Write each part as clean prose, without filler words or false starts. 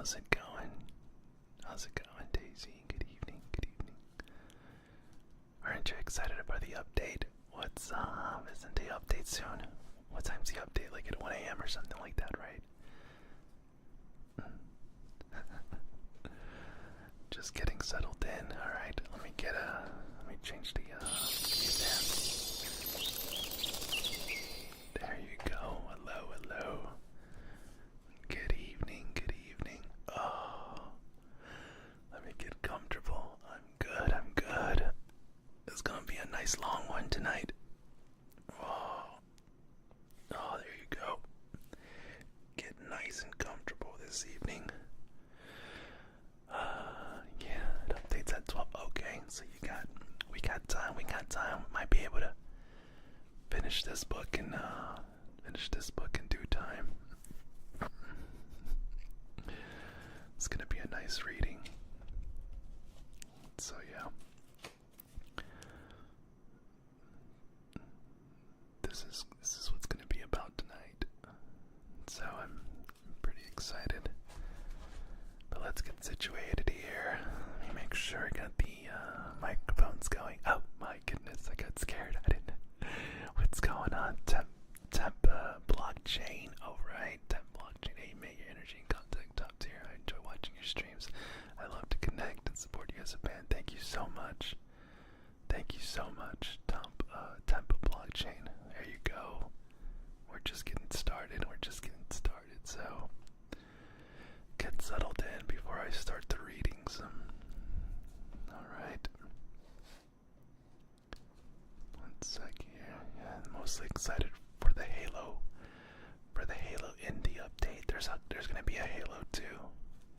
How's it going? How's it going, Daisy? Good evening, good evening. Aren't you excited about the update? What's up? Isn't the update soon? What time's the update? Like at 1 a.m. or something like that, right? Just getting settled in. Alright, let me change the there you go. Hello, hello. Good evening, good evening. Oh, let me get comfortable. I'm good, I'm good. It's gonna be a nice long one tonight. Oh, there you go. Get nice and comfortable this evening. Yeah, it updates at 12. Okay, so we got time. Might be able to finish this book in due time. It's gonna be a nice reading. So yeah. This is what's gonna be about tonight. So I'm pretty excited. But let's get situated here. Let me make sure I got the microphones going. Oh my goodness, I got scared. I didn't. What's going on? Temp blockchain. Oh right, temp blockchain. Hey, may your energy and contact top tier. I enjoy watching your streams. I love to connect and support you as a band. Thank you so much. Thank you so much, temp blockchain. There you go. We're just getting started. So get settled in before I start the readings. Alright. One sec here. Yeah, I'm mostly excited for the Halo indie update. There's gonna be a Halo 2.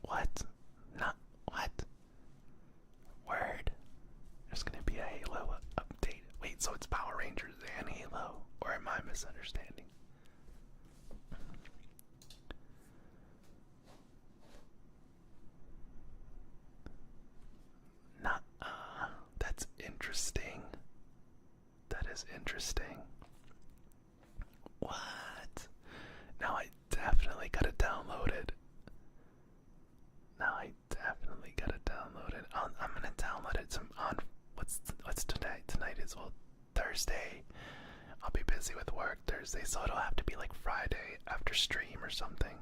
What? Not what? Word. There's gonna be a Halo update. Wait, so it's Power Rangers and Halo? Or am I misunderstanding? That's interesting. That is interesting. What? Now I definitely gotta download it. I'm gonna download it on what's today? Tonight is Thursday. I'll be busy with work Thursday, so it'll have to be like Friday after stream or something.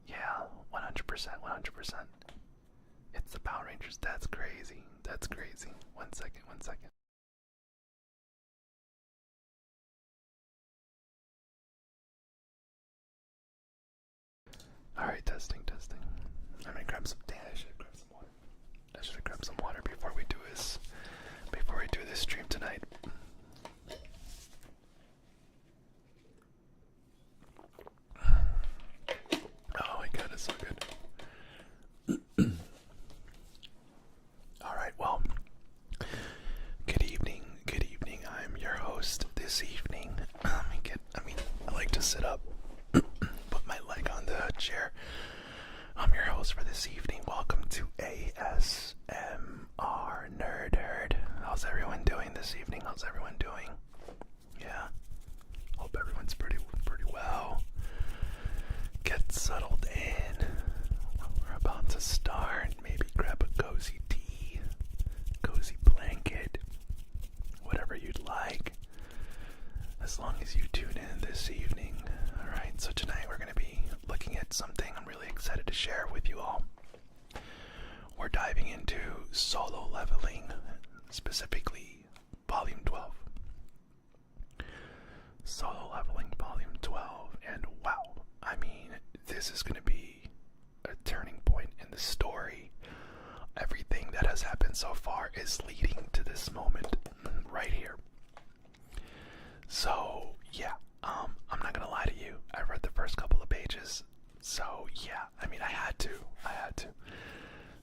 Yeah, 100%. It's the Power Rangers. That's crazy. One second. Alright, testing. I'm gonna grab some. I should have grabbed some water before we do this stream tonight. Oh my god, it's so good. Alright, well, good evening. I'm your host this evening. I like to sit up, put my leg on the chair. I'm your host for this evening. Welcome to ASMR Nerd Herd. How's everyone doing this evening? Yeah, hope everyone's pretty well. Get settled in. We're about to start. Maybe grab a cozy tea, cozy blanket, whatever you'd like, as long as you tune in this evening. Alright, so tonight we're going to be looking at something I'm really excited to share with you all. We're diving into Solo Leveling, specifically Volume 12. Solo Leveling Volume 12, and wow, I mean, this is going to be a turning point in the story. Everything that has happened so far is leading to this moment right here. So, yeah, I'm not gonna lie to you. I read the first couple of pages. So, yeah, I mean, I had to.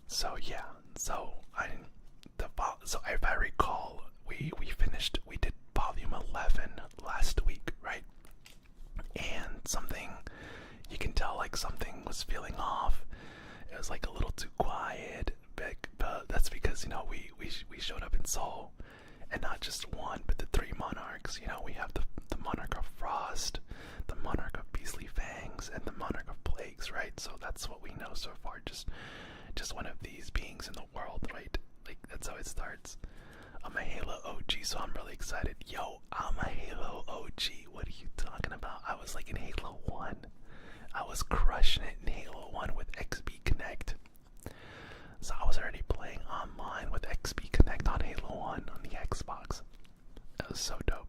So, yeah, so if I recall, we did volume 11 last week, right? And you can tell like something was feeling off. It was like a little too quiet, but that's because, we showed up in Seoul, and not just one, but the 3 monarchs. We have the Monarch of Frost, the Monarch of Beastly Fangs, and the Monarch of Plagues, right? So that's what we know so far. Just one of these beings in the world, right? Like, that's how it starts. I'm a Halo OG, so I'm really excited. Yo, I'm a Halo OG. What are you talking about? I was like in Halo 1. I was crushing it in Halo 1 with XP Connect. So I was already playing online with XP Connect on Halo 1 on the Xbox. That was so dope.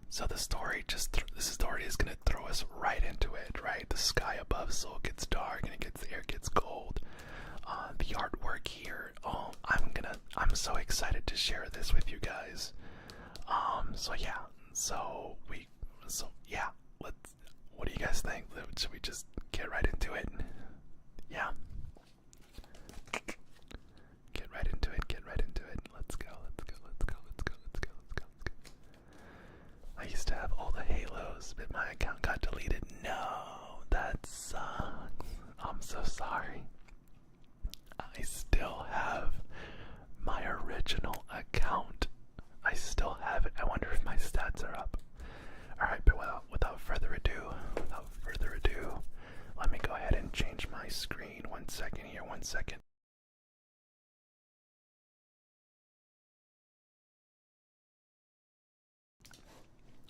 So the story this story is gonna throw us right into it, right? The sky above Seoul gets dark and the air gets cold. The artwork here, I'm so excited to share this with you guys. What do you guys think? Should we just get right into it? Yeah. Get right into it. Let's go. I used to have all the Halos, but my account got deleted. No, that sucks. I'm so sorry. I still have my original account. I still have it. I wonder if my stats are up. Alright, but without further ado, let me go ahead and change my screen. 1 second here, 1 second.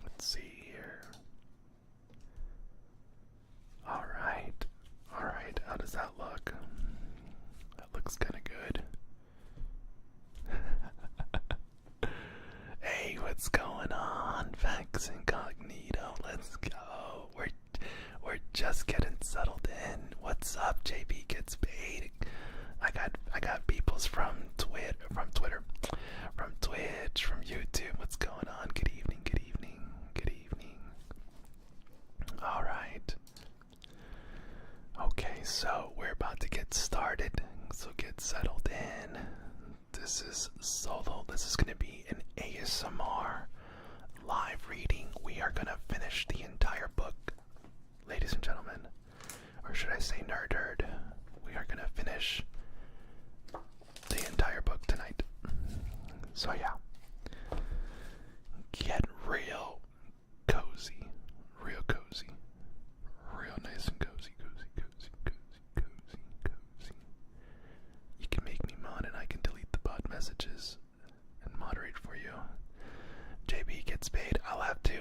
Let's see here. Alright, how does that look? That looks kinda good. Hey, what's going on? Vex Incognito, let's go. We're just getting settled in. What's up? JB gets paid. I got peoples from Twitter, from Twitch, from YouTube. What's going on? Good evening. Alright. Okay, so we're about to get started. So get settled in. This is solo. This is gonna be an ASMR live reading. We are gonna finish the entire book, ladies and gentlemen. Or should I say nerd? We are gonna finish the entire book tonight. So yeah. Get real cozy. Real nice and cozy. You can make me mod and I can delete the bot messages and moderate for you. JB gets paid. I'll have to,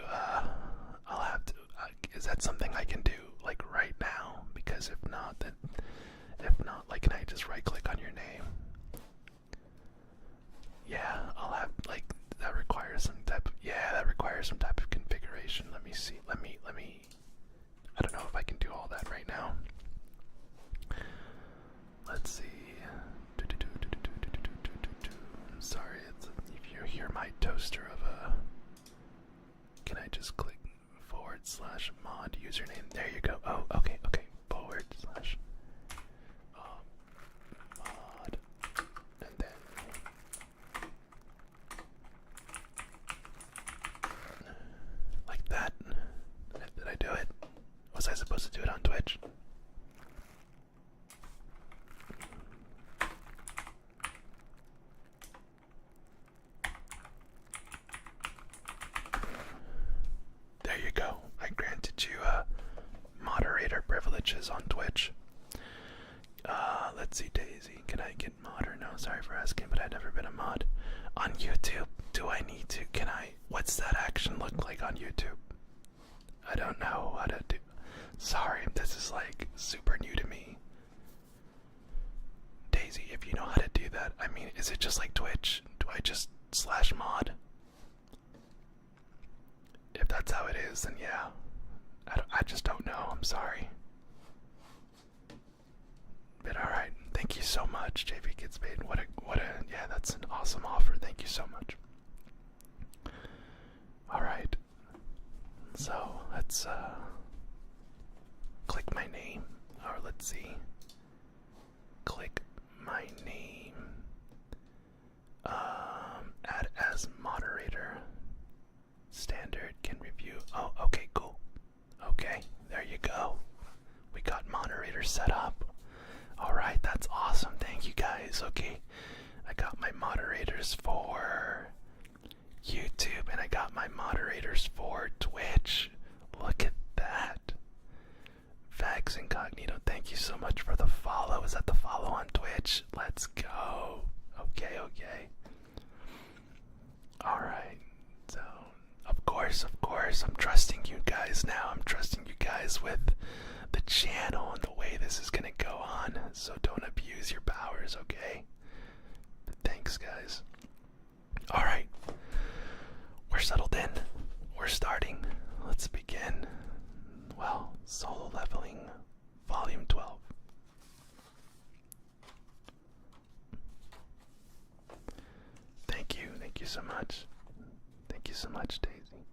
is that something I can do, like, right now? Because if not, like, can I just right click on your name? Yeah, I'll have, like, that requires some type of configuration. Let me see. Let me, I don't know if I can do all that right now. Let's see. I'm sorry, if you hear my toaster of a... Can I just click /mod username? There you go. Oh, okay. / mod. And then... like that. Did I do it? Was I supposed to do it on Twitch? There you go. I granted you moderator privileges on Twitch. Let's see, Daisy. Can I get mod or no? Sorry for asking, but I've never been a mod. On YouTube, do I need to? What's that action look like on YouTube? I don't know how to do. Sorry, this is like super new to me. Daisy, if you know how to do that, I mean, is it just like Twitch? Do I just /mod? If that's how it is, then yeah. I just don't know. I'm sorry. But alright, thank you so much. JV gets paid. Yeah, that's an awesome offer. Thank you so much. Alright. So, let's, click my name. Or let's see. Click my name. Add as moderator. Standard can review. Oh, okay, cool. Okay, there you go. We got moderator set up. Alright, that's awesome. Thank you guys. Okay, I got my moderators for for Twitch. Look at that. Vax Incognito, thank you so much for the follow. Is that the follow on Twitch? Let's go. Okay, okay. Alright. So, of course, I'm trusting you guys now. I'm trusting you guys with the channel and the way this is gonna go on. So don't abuse your powers, okay? Thanks, guys. Alright. We're settled in. We're starting. Let's begin. Well, solo leveling, volume 12. Thank you so much. Thank you so much, Daisy.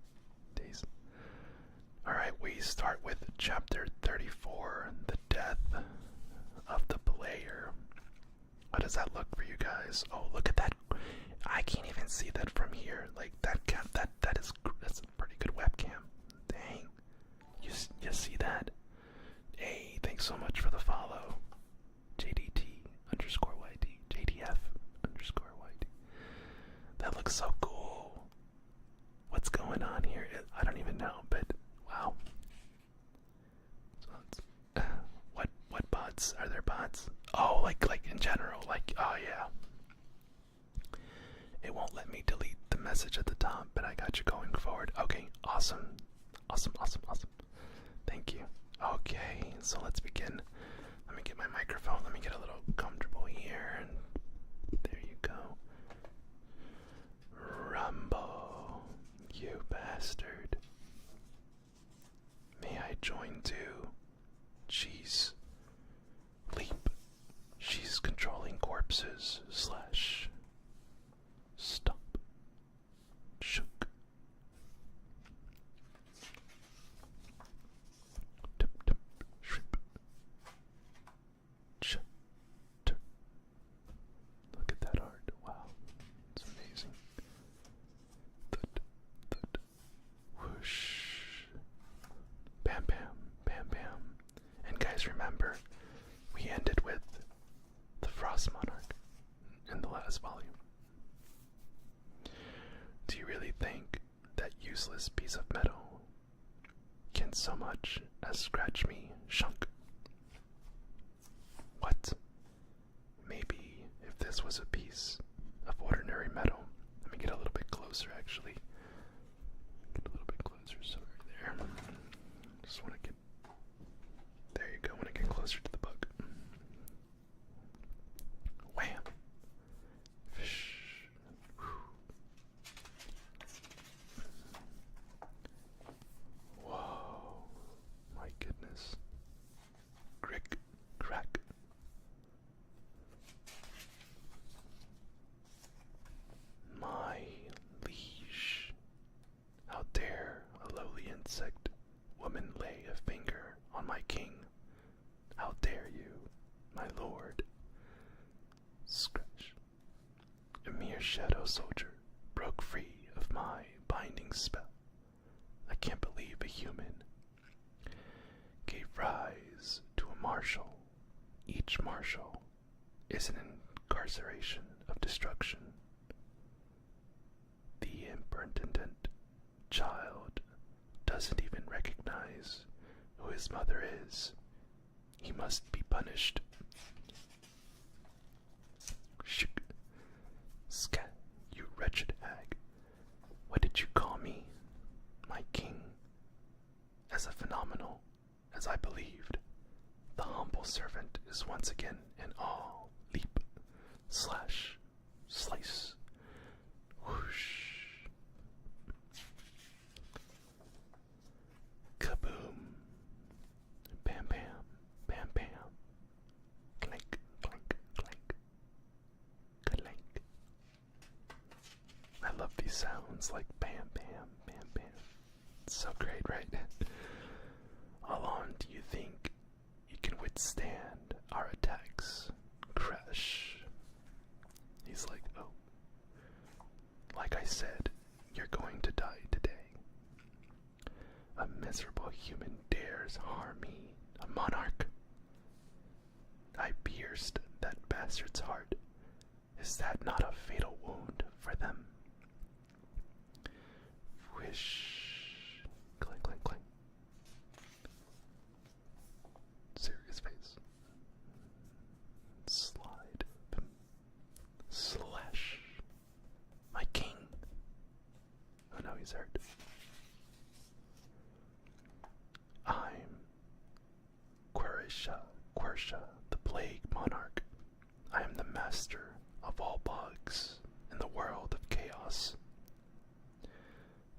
Alright, we start with chapter 34, the death of the player. How does that look for you guys? Oh, look at that. I can't even see that from here. Like, that's a pretty good webcam. Dang. You see that? Hey, thanks so much for the follow. JDT_YT. JDF_YT. That looks so cool. What's going on here? I don't even know, but wow. So what bots? Are there bots? Oh, like in general, oh yeah. It won't let me delete the message at the top, but I got you going forward. Okay, awesome. Thank you. Okay, so let's begin. Let me get my microphone. Let me get a little comfortable here. And there you go. Rumble, you bastard. May I join too? Jeez. Leap. She's controlling corpses. Slash. Stop. Shook. Tip, tip, shrip. Ch. Tur. Look at that art. Wow. It's amazing. Thud, thud. Whoosh. Bam, bam, bam, bam. And guys, remember, we ended with the Frost Monarch in the last volume. Do you really think that useless piece of metal can so much as scratch me, shunk? What? Maybe if this was a piece of ordinary metal. Let me get a little bit closer, actually. Get a little bit closer, sorry there. Just want to get... There you go, want to get closer to the bug. Wham! Fish. Whoa, my goodness. Crick, crack. My liege. How dare a lowly insect woman lay a finger on my king? How dare you, my lord? Scratch. A mere shadow soldier broke free of my binding spell. I can't believe a human gave rise to a marshal. Each marshal is an incarceration of destruction. The impertinent child doesn't even recognize who his mother is. He must be punished. Shook. Scat, you wretched hag. What did you call me? My king. As a phenomenal as I believed, the humble servant is once again in awe. Leap. Slash. Slice. Whoosh. Kaboom. Bam bam. Bam bam. Clank, clank, clank. Clank. I love these sounds like bam bam, bam bam. It's so great, right? How long do you think you can withstand our attacks? Crash. He's like, oh. Like I said, you're going to die today. A miserable human dares harm me, a monarch. I pierced that bastard's heart. Is that not a fatal wound for them? Wish. enemies hurt. I'm Quersha, the Plague Monarch. I am the master of all bugs in the world of chaos.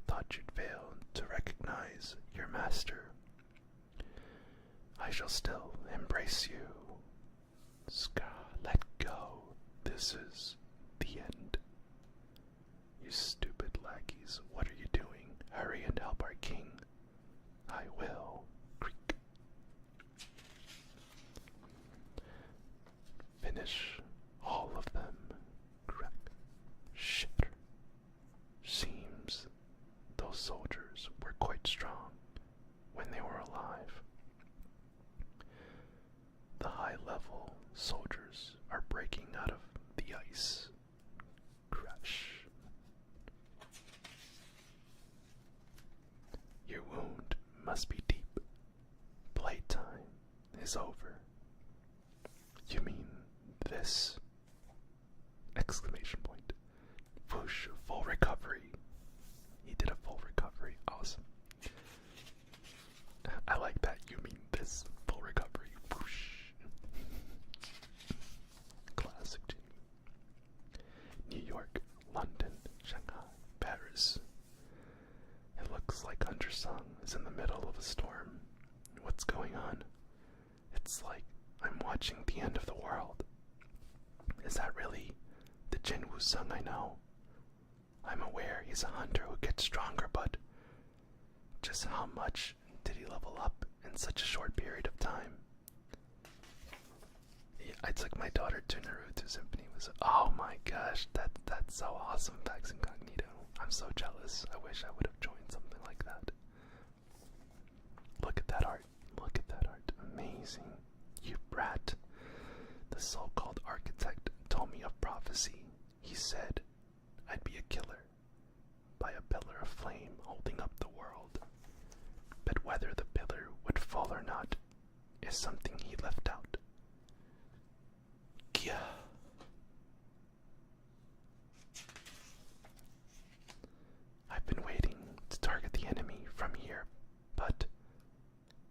Thought you'd fail to recognize your master. I shall still embrace you. Ska, let go. This is the end. You stupid lackeys, what are you doing? Hurry and help our king. I will. Creak. Finish all of them. Crack. Shitter. Seems those soldiers were quite strong when they were alive. The high-level soldiers are breaking out of the ice. Crash. Your wound must be deep. Playtime is over. You mean this? Exclamation point. Whoosh, full recovery. He did a full recovery. Awesome. I like that. You mean this? Full recovery. Whoosh. Classic Jinwoo. New York, London, Shanghai, Paris. It looks like Undersung is in the middle of a storm. What's going on? It's like I'm watching the end of the world. Is that really the Jinwoo Sung I know? I'm aware he's a hunter who gets stronger, but just how much did he level up in such a short period of time? Yeah, I took my daughter to Naruto Symphony. Oh my gosh, that's so awesome, Pax Incognito. I'm so jealous. I wish I would have joined something like that. Look at that art. Look at that art. Amazing. You brat. The so-called architect told me of prophecy. He said I'd be a killer by a pillar of flame holding up the world. But whether the pillar would fall or not is something he left out. Gya. I've been waiting to target the enemy from here, but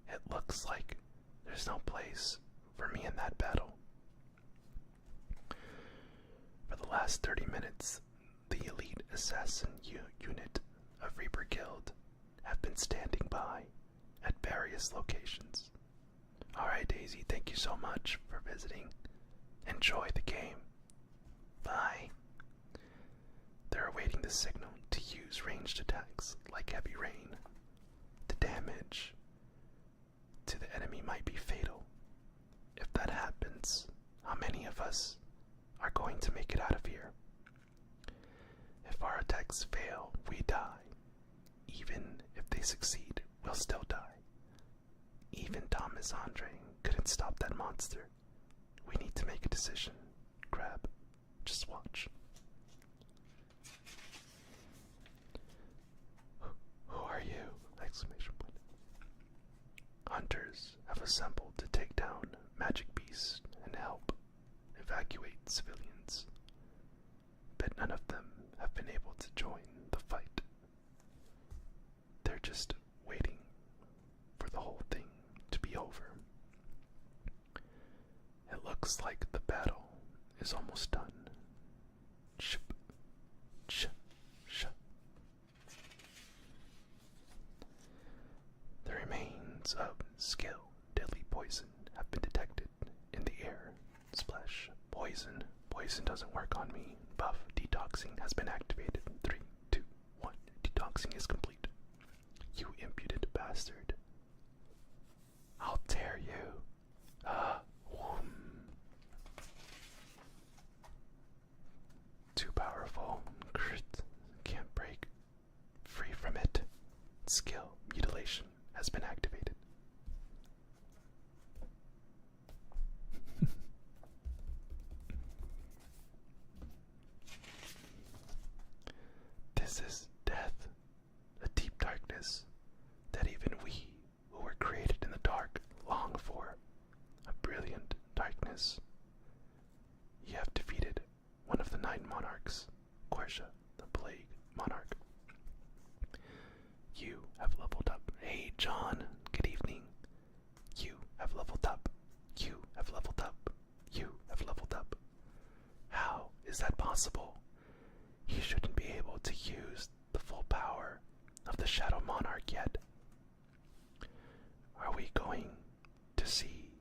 it looks like there's no place for me in that battle. For the last 30 minutes, the elite assassin unit of Reaper Guild have been standing by at various locations. Alright, Daisy, thank you so much for visiting. Enjoy the game. Bye. They're awaiting the signal to use ranged attacks like heavy rain. The damage to the enemy might be fatal. If that happens, how many of us are going to make it out of here? If our attacks fail, we die. Even if they succeed, we'll still die. Even Thomas Andre couldn't stop that monster. We need to make a decision. Crab, just watch. Who are you? Exclamation point. Hunters have assembled to take down magic beasts and help evacuate civilians. But none of them have been able to join the fight. They're just waiting for the whole thing to be over. It looks like the battle is almost done. Ship, sh, sh. The remains of skill, deadly poison have been detected in the air. Splash. Poison. Poison doesn't work on me. Buff. Detoxing has been activated. 3, 2, 1. Detoxing is complete. You impudent bastard. I'll tear you. Too powerful. Crit. Can't break. Free from it. Skill. Mutilation has been activated. This is death. A deep darkness that even we, who were created in the dark, long for. A brilliant darkness. You have defeated one of the 9 monarchs, Quersha, the Plague Monarch. John, good evening. You have leveled up. You have leveled up. You have leveled up. How is that possible? He shouldn't be able to use the full power of the Shadow Monarch yet. Are we going to see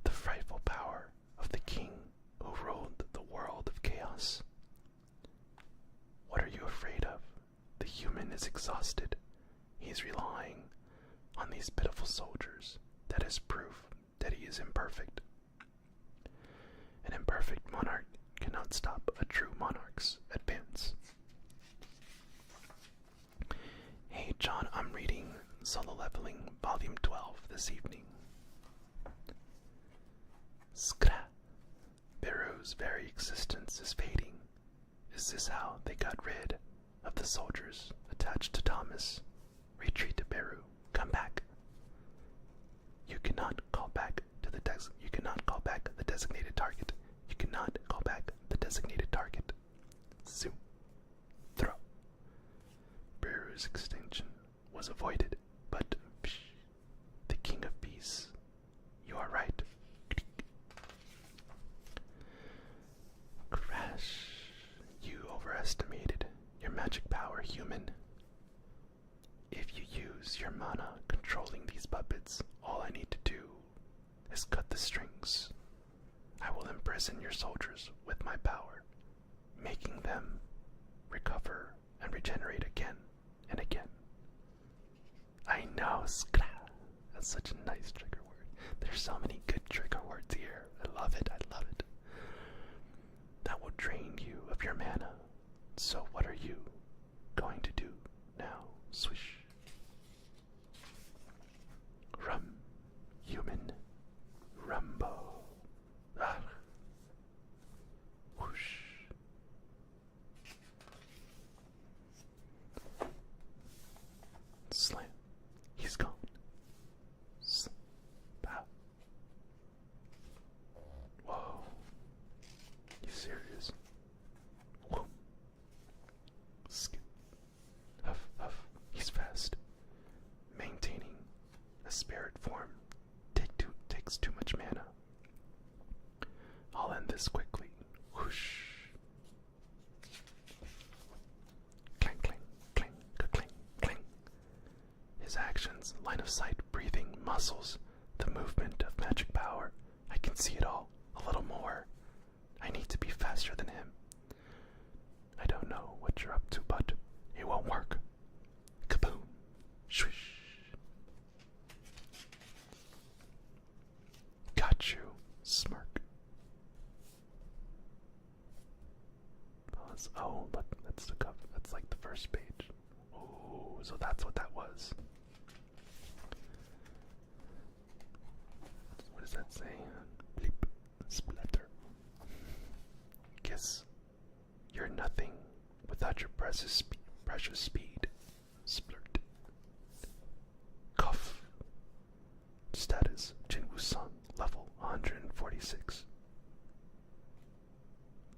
the frightful power of the king who ruled the world of chaos? What are you afraid of? The human is exhausted. He's relying on these pitiful soldiers. That is proof that he is imperfect. An imperfect monarch cannot stop a true monarch's advance. Hey John, I'm reading Solo Leveling Volume 12 this evening. Skra. Beru's very existence is fading. Is this how they got rid of the soldiers attached to Thomas? Retreat to Beru. Come back. You cannot call back the designated target. You cannot call back the designated target. Zoom. Throw. Beru's extinction was avoided, but the King of Peace. You are right. Crash. You overestimated your magic power, human. If you use your mana controlling these puppets, all I need to do is cut the strings. I will imprison your soldiers with my power, making them recover and regenerate again and again. I know, Skra. That's such a nice trigger word. There's so many good trigger words here. I love it, I love it. That will drain you of your mana. So what are you going to do now? Swish. Rum. Human. Rumbo. Ah. Whoosh. Slam. He's gone. Pow. Whoa. You serious? Whoa. Skip. Huff, huff. He's fast. Maintaining a spirit form takes too much mana. I'll end this quickly. Whoosh. Clang, clang, clang, clang, clang. His actions, line of sight, breathing, muscles, the movement of magic power. I can see it all. A little more. I need to be faster than him. I don't know what you're up to, but it won't work. Kaboom. Swish. Got you. Smirk. Oh, but that's the cover. That's like the first page. Oh, so that's what that was. What does that say? Bleep. Splatter. Guess you're nothing without your precious speed. Splurt. Cough. Status. Jinwoo song. Level 146.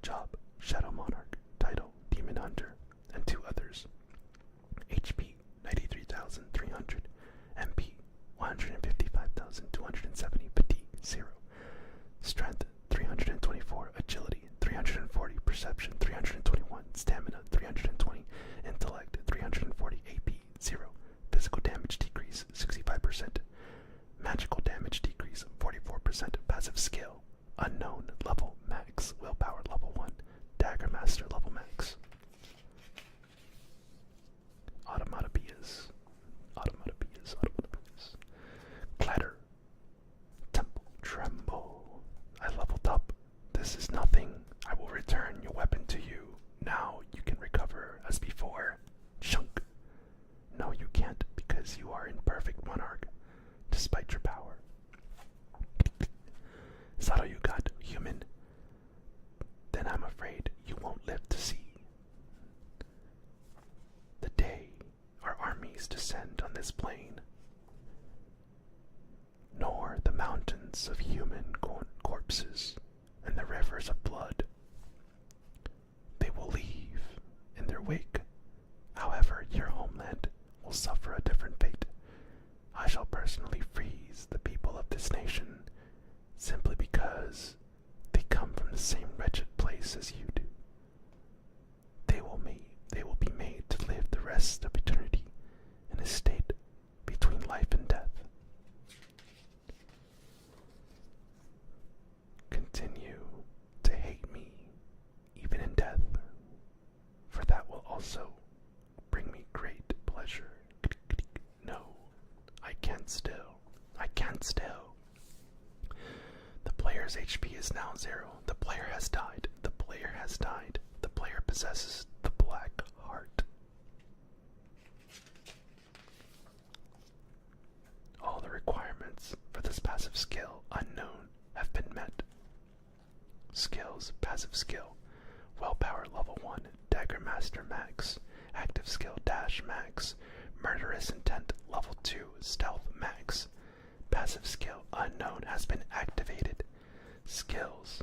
Job. Shadow Monarch. Title. Demon Hunter. And 2 others. HP. 93,300. MP. 155,270. Fatigue. 0. Strength. 324. Agility. 340. Perception. 321. Stamina. 320. Intellect. 340. AP. 0. Physical damage decrease. 65%. Magical damage decrease. 44%. Passive skill. Unknown. Level max. Willpower level 1. Dagger Master level max. Automatopoeias. Automatopoeias. Automatopoeias. Clatter. Temple. Tremble. I leveled up. This is nothing. I will return your weapon to you. Now you can recover as before. Shunk. No, you can't, because you are in perfect monarch, despite your power. Is that all you got, human? Then I'm afraid you won't live to see the day our armies descend on this plain, nor the mountains of human corpses and the rivers of blood. They will leave in their wake. However, your homeland will suffer a different fate. also bring me great pleasure. No, I can't still. I can't still. The player's HP is now 0. The player has died. The player has died. The player possesses the black heart. All the requirements for this passive skill, unknown, have been met. Skills, passive skill. Willpower level 1, Dagger Master max. Active skill dash max. Murderous intent level 2, Stealth max. Passive skill unknown has been activated. Skills.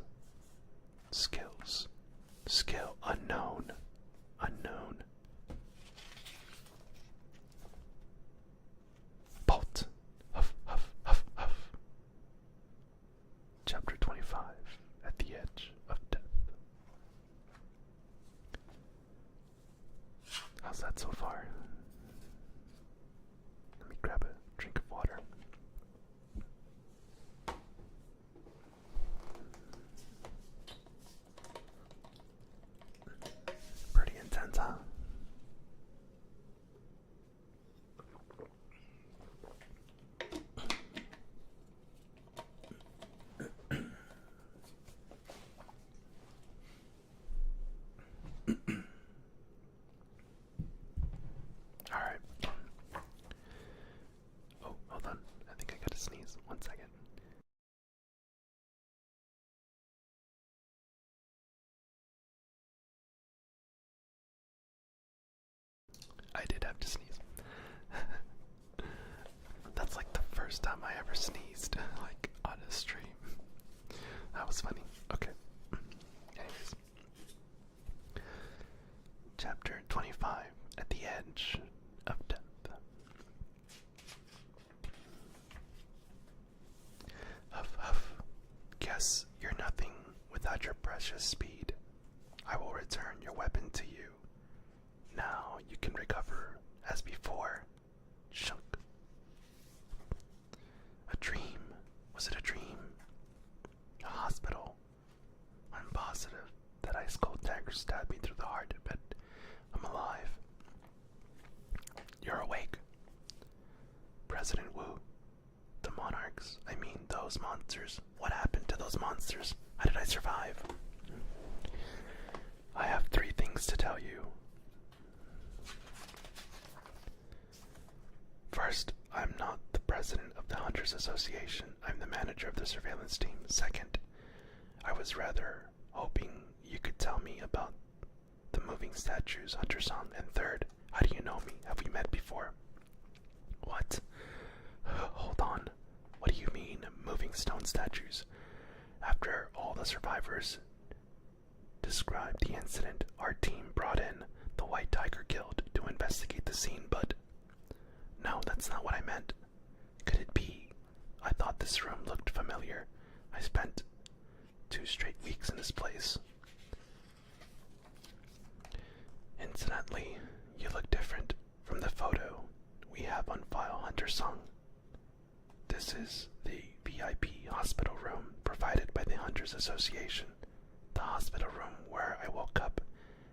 Skills. Skill unknown. Unknown. Bolt. Huff, huff, huff, huff. Chapter 25. At the edge of death. How's that so far? Let me grab a drink of water. Pretty intense, huh? Alright. Oh, hold on. I think I gotta sneeze. 1 second. I did have to sneeze. That's like the first time I ever sneezed, like, on a stream. That was funny. Okay. Anyways. Chapter 25. At the edge of death. Huff, huff. Guess you're nothing without your precious speed. I will return your weapon to you. Now you can recover as before. Shunk. A dream. Was it a dream? A hospital. I'm positive that ice cold dagger stabbed me through the heart, but I'm alive. You're awake. President Wu. The monarchs. I mean, those monsters. What happened to those monsters? How did I survive? I have 3 things to tell you. First, I'm not the president of the Hunters Association. I'm the manager of the surveillance team. Second, I was rather hoping you could tell me about the moving statues, Hunter Song. And third, how do you know me? Have we met before? What? Hold on. What do you mean, moving stone statues? After all the survivors described the incident, our team brought in the White Tiger Guild to investigate the scene, but no, that's not what I meant. Could it be? I thought this room looked familiar. I spent 2 straight weeks in this place. Incidentally, you look different from the photo we have on file, Hunter Sung. This is the VIP hospital room provided by the Hunters Association. The hospital room where I woke up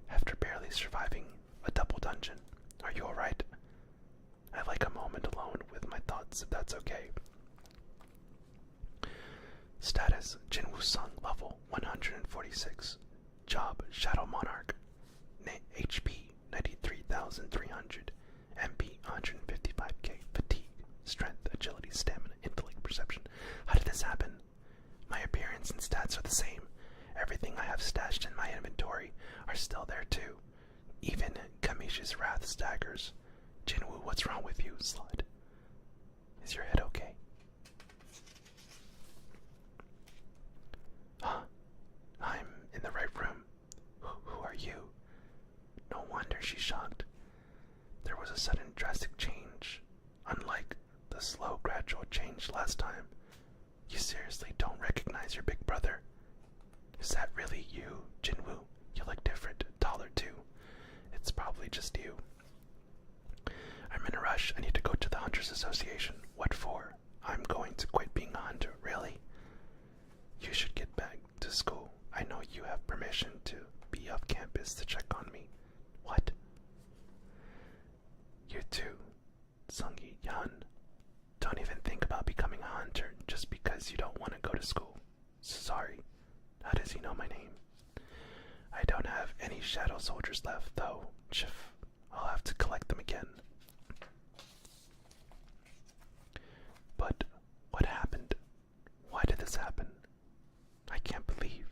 after barely surviving a double dungeon. Are you alright? I'd like a moment alone with my thoughts, if that's okay. Status, Jinwoo Sung, level 146. Job, Shadow Monarch. HP, 93,300. MP, 155k. Fatigue, Strength, Agility, Stamina, Intellect, Perception. How did this happen? My appearance and stats are the same. Everything I have stashed in my inventory are still there too. Even Kamishi's Wrath daggers. Jinwoo, what's wrong with you, Slud? Is your head okay? Huh? I'm in the right room. Who are you? No wonder she's shocked. There was a sudden drastic change, unlike the slow gradual change last time. You seriously don't recognize your big brother? Is that really you, Jinwoo? You look different, taller too. It's probably just you. I'm in a rush. I need to go to the Hunters Association. What for? I'm going to quit being a hunter. Really? You should get back to school. I know you have permission to be off campus to check on me. What? Sungi Yan. Don't even think about becoming a hunter just because you don't want to go to school. Sorry. How does he know my name? I don't have any shadow soldiers left, though. Chif. I'll have to collect them again. But what happened? Why did this happen? I can't believe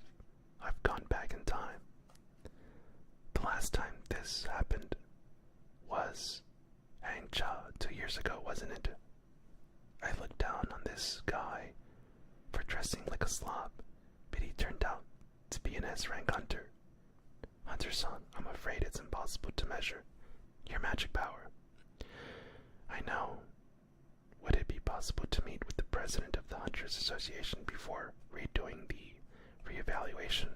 I've gone back in time. The last time this happened was Hangcha 2 years ago, wasn't it? I looked down on this guy for dressing like a slob, but he turned out to be an S-rank hunter. Hunter-san, I'm afraid it's impossible to measure your magic power. I know. Would it be possible to meet with the president of the Hunters Association before redoing the reevaluation?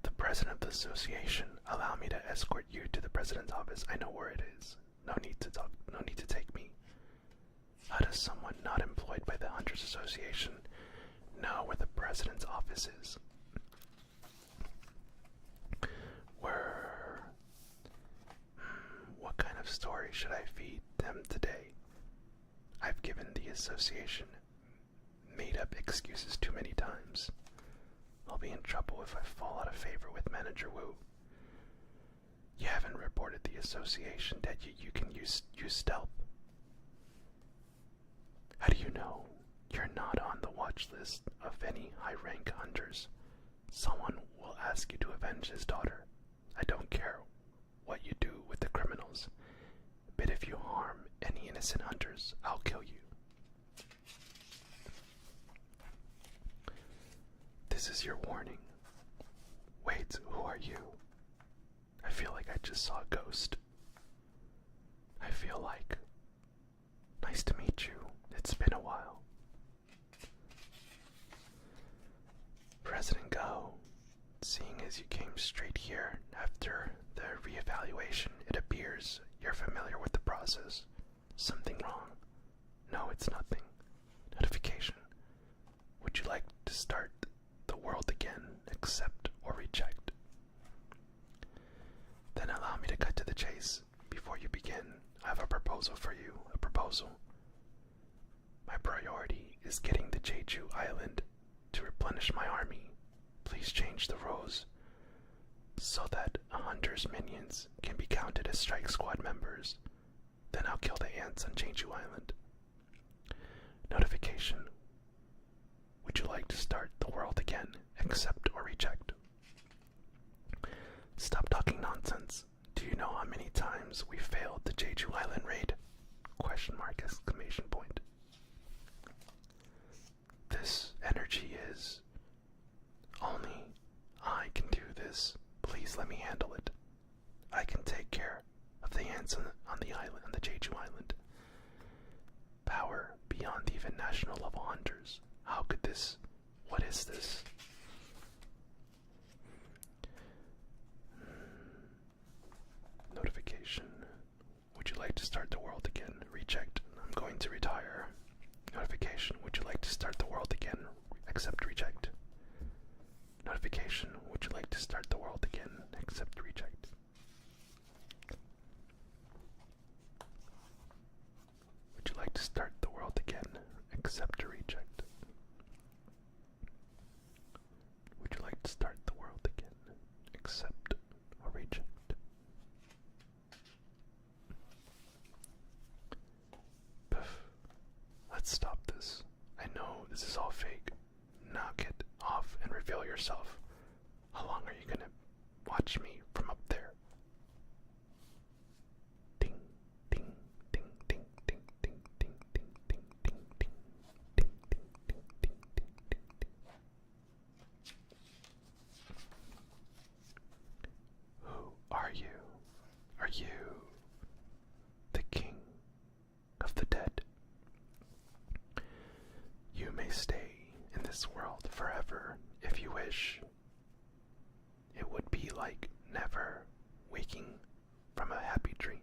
The president of the association, allow me to escort you to the president's office. I know where it is. No need to talk. No need to take me. How does someone not employed by the Hunters Association know where the president's office is? What kind of story should I feed them today? I've given the association made-up excuses too many times. I'll be in trouble if I fall out of favor with Manager Wu. You haven't reported the association that you can use stealth. How do you know you're not on the watch list of any high-rank hunters? Someone will ask you to avenge his daughter. I don't care what you do with the criminals, but if you harm any innocent hunters, I'll kill you. This is your warning. Wait, who are you? I feel like I just saw a ghost. I feel like... Nice to meet you. It's been a while. President Gao, seeing as you came straight here after the reevaluation, it appears you're familiar with the process. Something wrong? No, it's nothing. Notification. Would you like to start the world again, accept or reject? Then allow me to cut to the chase. Before you begin, I have a proposal for you. A proposal. My priority is getting the Jeju Island to replenish my army. Please change the roles so that a hunter's minions can be counted as strike squad members. Then I'll kill the ants on Jeju Island. Notification. Would you like to start the world again, accept or reject? Stop talking nonsense. Do you know how many times we failed the Jeju Island raid? Question mark, exclamation point. This energy is... Only I can do this. Please let me handle it. I can take care of the ants on the island, on the Jeju Island. Power beyond even national level hunters. How could this... What is this? Notification. Would you like to start the world again? Reject. I'm going to retire. Notification. Would you like to start the world again? Accept, reject. Notification. Would you like to start the world again? Accept, reject. Would you like to start the world again? Accept or reject? Would you like to start the world again? Accept or reject? Puff. Let's stop this. I know this is all fake. Now get off and reveal yourself. How long are you gonna watch me from up there? Ding, ding, ding, ding, ding, ding, ding, ding, ding, ding, ding, ding, ding, ding, ding, ding, ding, ding. Who are you? Are you the king of the dead? You may stay in this world forever if you wish. It would be like never waking from a happy dream.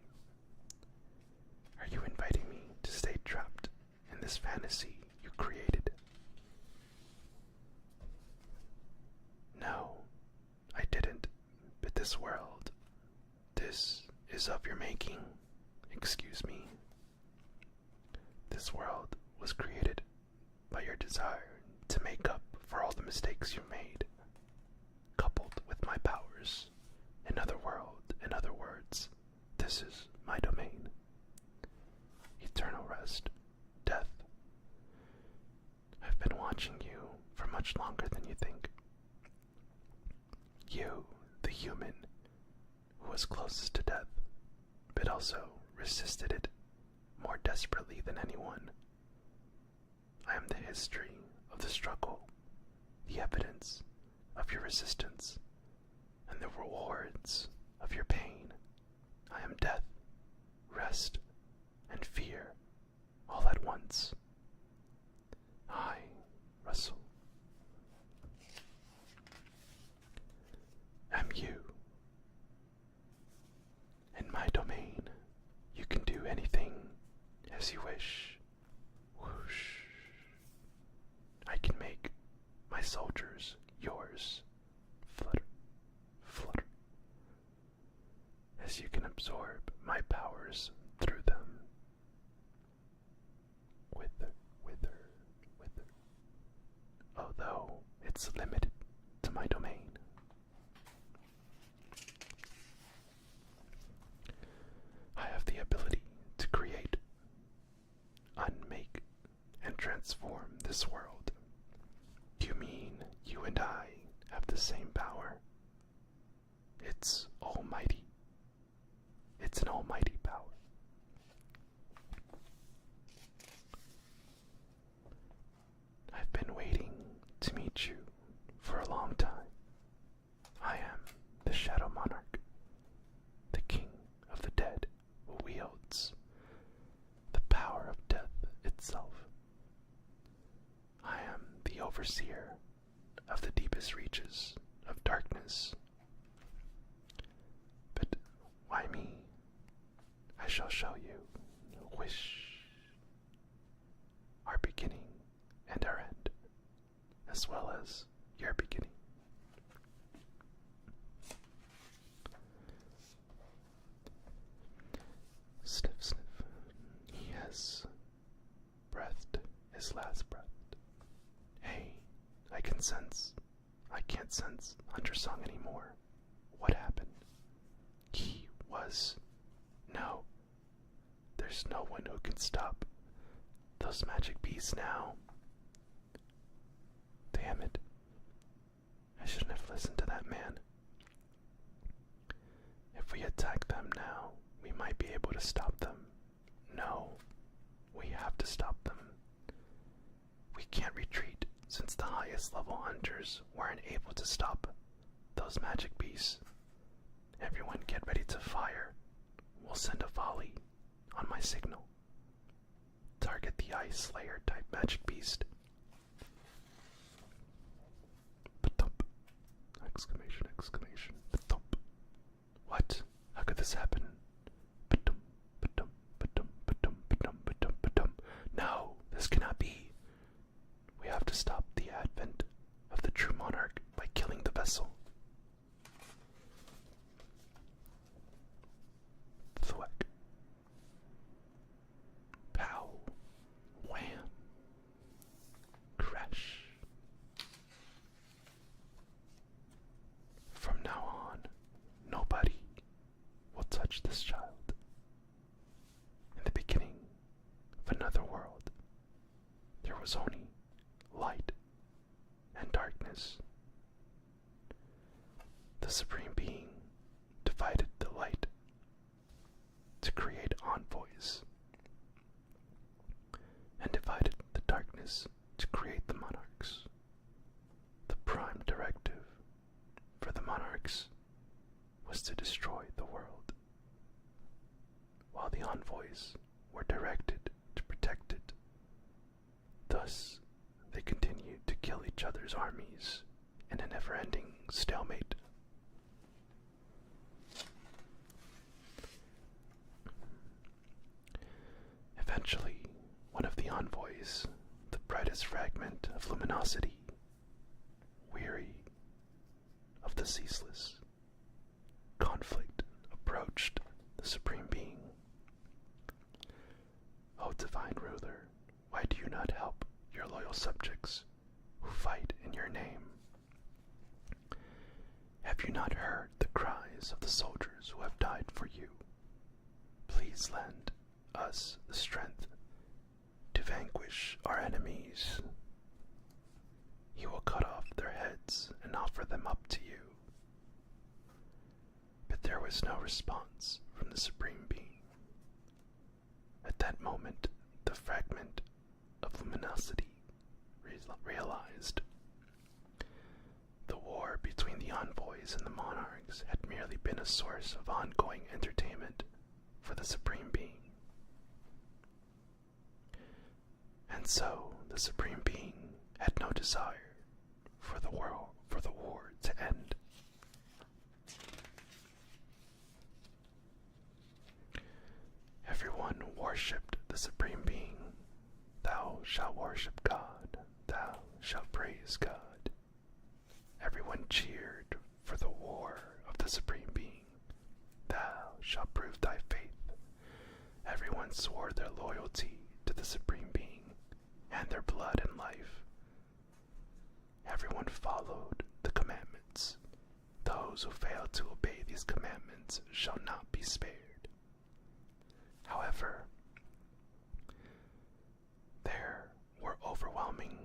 Are you inviting me to stay trapped in this fantasy you created? No, I didn't. But this world, this is of your making. excuse me. This world was created by your desire to make up for all the mistakes you made, coupled with my powers. In other words, this is my domain. Eternal rest, death. I've been watching you for much longer than you think. You, the human, who was closest to death, but also resisted it more desperately than anyone. I am the history of the struggle, the evidence of your resistance, and the rewards of your pain. I am death, rest, and fear, all at once. I, Russell, am you. In my domain, you can do anything as you wish. Whoosh. I can make my soldiers yours. Flutter, flutter. As you can absorb my powers through them. Wither, wither, wither. Although it's limited to my domain. I have the ability to create, unmake, and transform this world. You mean you and I have the same power? It's almighty. It's an almighty power. I've been waiting to meet you for a long time. I am the Shadow Monarch, the King of the Dead, who wields the power of death itself. I am the Overseer of the deepest reaches of darkness. But why me? I shall show you. Wish. Our beginning and our end, as well as your beginning. Sniff, sniff. He has breathed his last breath. Hey, I can sense. I can't sense Undersong anymore. What happened? He was... No. There's no one who can stop those magic beasts now. Damn it. I shouldn't have listened to that man. If we attack them now, we might be able to stop them. No. We have to stop them. We can't retreat since the highest level hunters weren't able to stop those magic beasts. Everyone get ready to fire. We'll send a volley on my signal. Target the Ice Slayer type magic beast. Ba-thump. Exclamation, exclamation. Ba-thump. What? How could this happen? Ba-dum, ba-dum, ba-dum, ba-dum, ba-dum, ba-dum, ba-dum. No, this cannot be. We have to stop the advent of the true monarch by killing the vessel. Thwack. Pow. Wham. Crash. From now on, nobody will touch this child. In the beginning of another world, there was only light and darkness. The Supreme Being divided the light to create envoys, and divided the darkness to create the monarchs. The prime directive for the monarchs was to destroy the world, while the envoys were directed to protect it. Thus, they continued to kill each other's armies in a never-ending stalemate. Eventually, one of the envoys, the brightest fragment of luminosity, weary of the ceaseless conflict, approached the Supreme Being. you. Please lend us the strength to vanquish our enemies. He will cut off their heads and offer them up to you. But there was no response from the Supreme Being. At that moment, the fragment of luminosity realized the war between the envoys and the monarchs had merely been a source of ongoing entertainment for the Supreme Being. And so the Supreme Being had no desire for the war to end. Everyone worshipped the Supreme Being. Thou shalt worship God, thou shalt praise God. Everyone cheered for the war of the Supreme Being. Thou shalt prove thy faith. Everyone swore their loyalty to the Supreme Being and their blood and life. Everyone followed the commandments. Those who fail to obey these commandments shall not be spared. However, there were overwhelmingly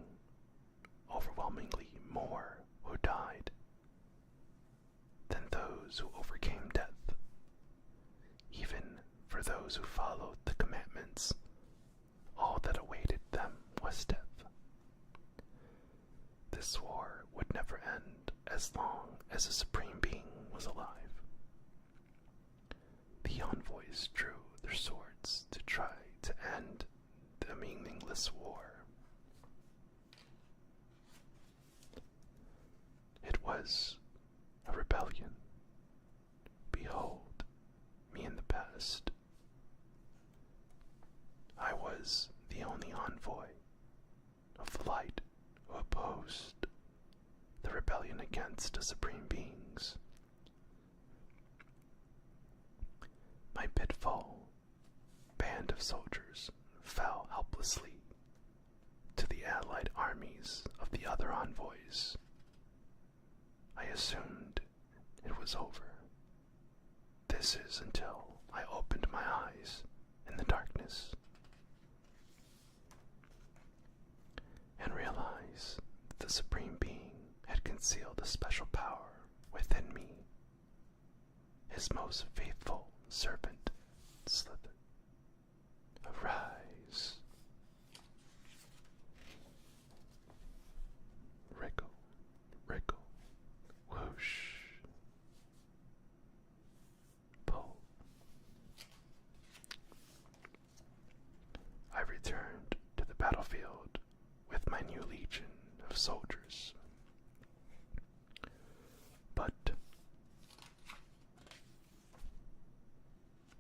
more who died than those who overcame death. Even for those who followed the commandments, all that awaited them was death. This war would never end as long as the Supreme Being was alive. The envoys drew their swords to try to end the meaningless war. It was a rebellion. Behold me in the past. I was the only envoy of the light who opposed the rebellion against the Supreme Beings. My pitfall band of soldiers fell helplessly to the allied armies of the other envoys. I assumed it was over. This is until I opened my eyes in the darkness and realized that the Supreme Being had concealed a special power within me. His most faithful servant slithered. Arise. Wriggle, wriggle, whoosh. Pull. I returned to the battlefield with my new legion of soldiers. But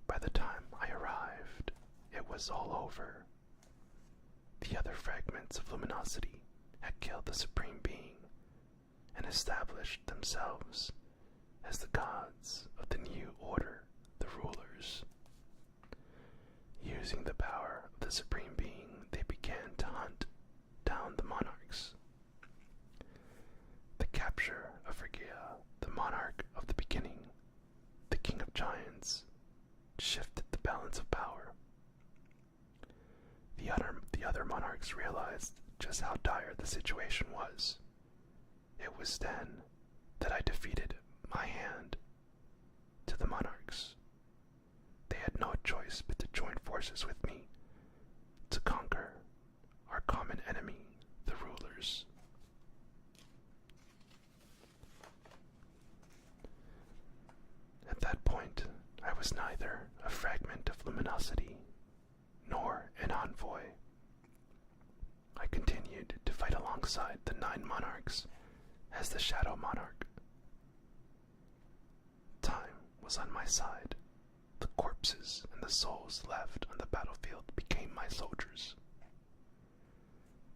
by the time I arrived, it was all over. The other fragments of luminosity had killed the Supreme Being and established themselves as the gods of the new order, the rulers. Using the power of the Supreme Being, they began to hunt down the monarchs. The capture of Phrygia, the monarch of the beginning, the king of giants, shifted the balance of power. The other monarchs realized just how dire the situation was. It was then that I defeated my hand to the monarchs. They had no choice but to join forces with me to conquer our common enemy, the rulers. At that point, I was neither a fragment of luminosity nor an envoy. I continued to fight alongside the 9 monarchs as the Shadow Monarch. Time was on my side. The corpses and the souls left on the battlefield became my soldiers.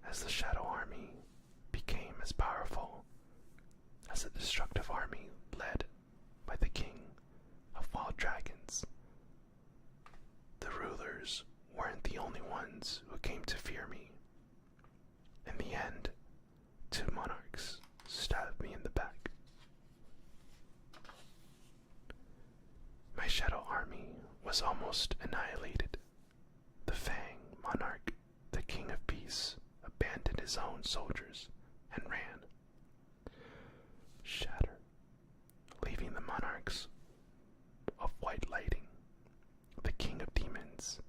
As the Shadow Army became as powerful as the destructive army led by the King of Wild Dragons, the rulers weren't the only ones who came to fear me. In the end, 2 monarchs stabbed me in the back. My Shadow Army was almost annihilated. The Fang monarch, the King of Peace, abandoned his own soldiers and ran. Shatter, leaving the monarchs of White Lighting, the King of Demons,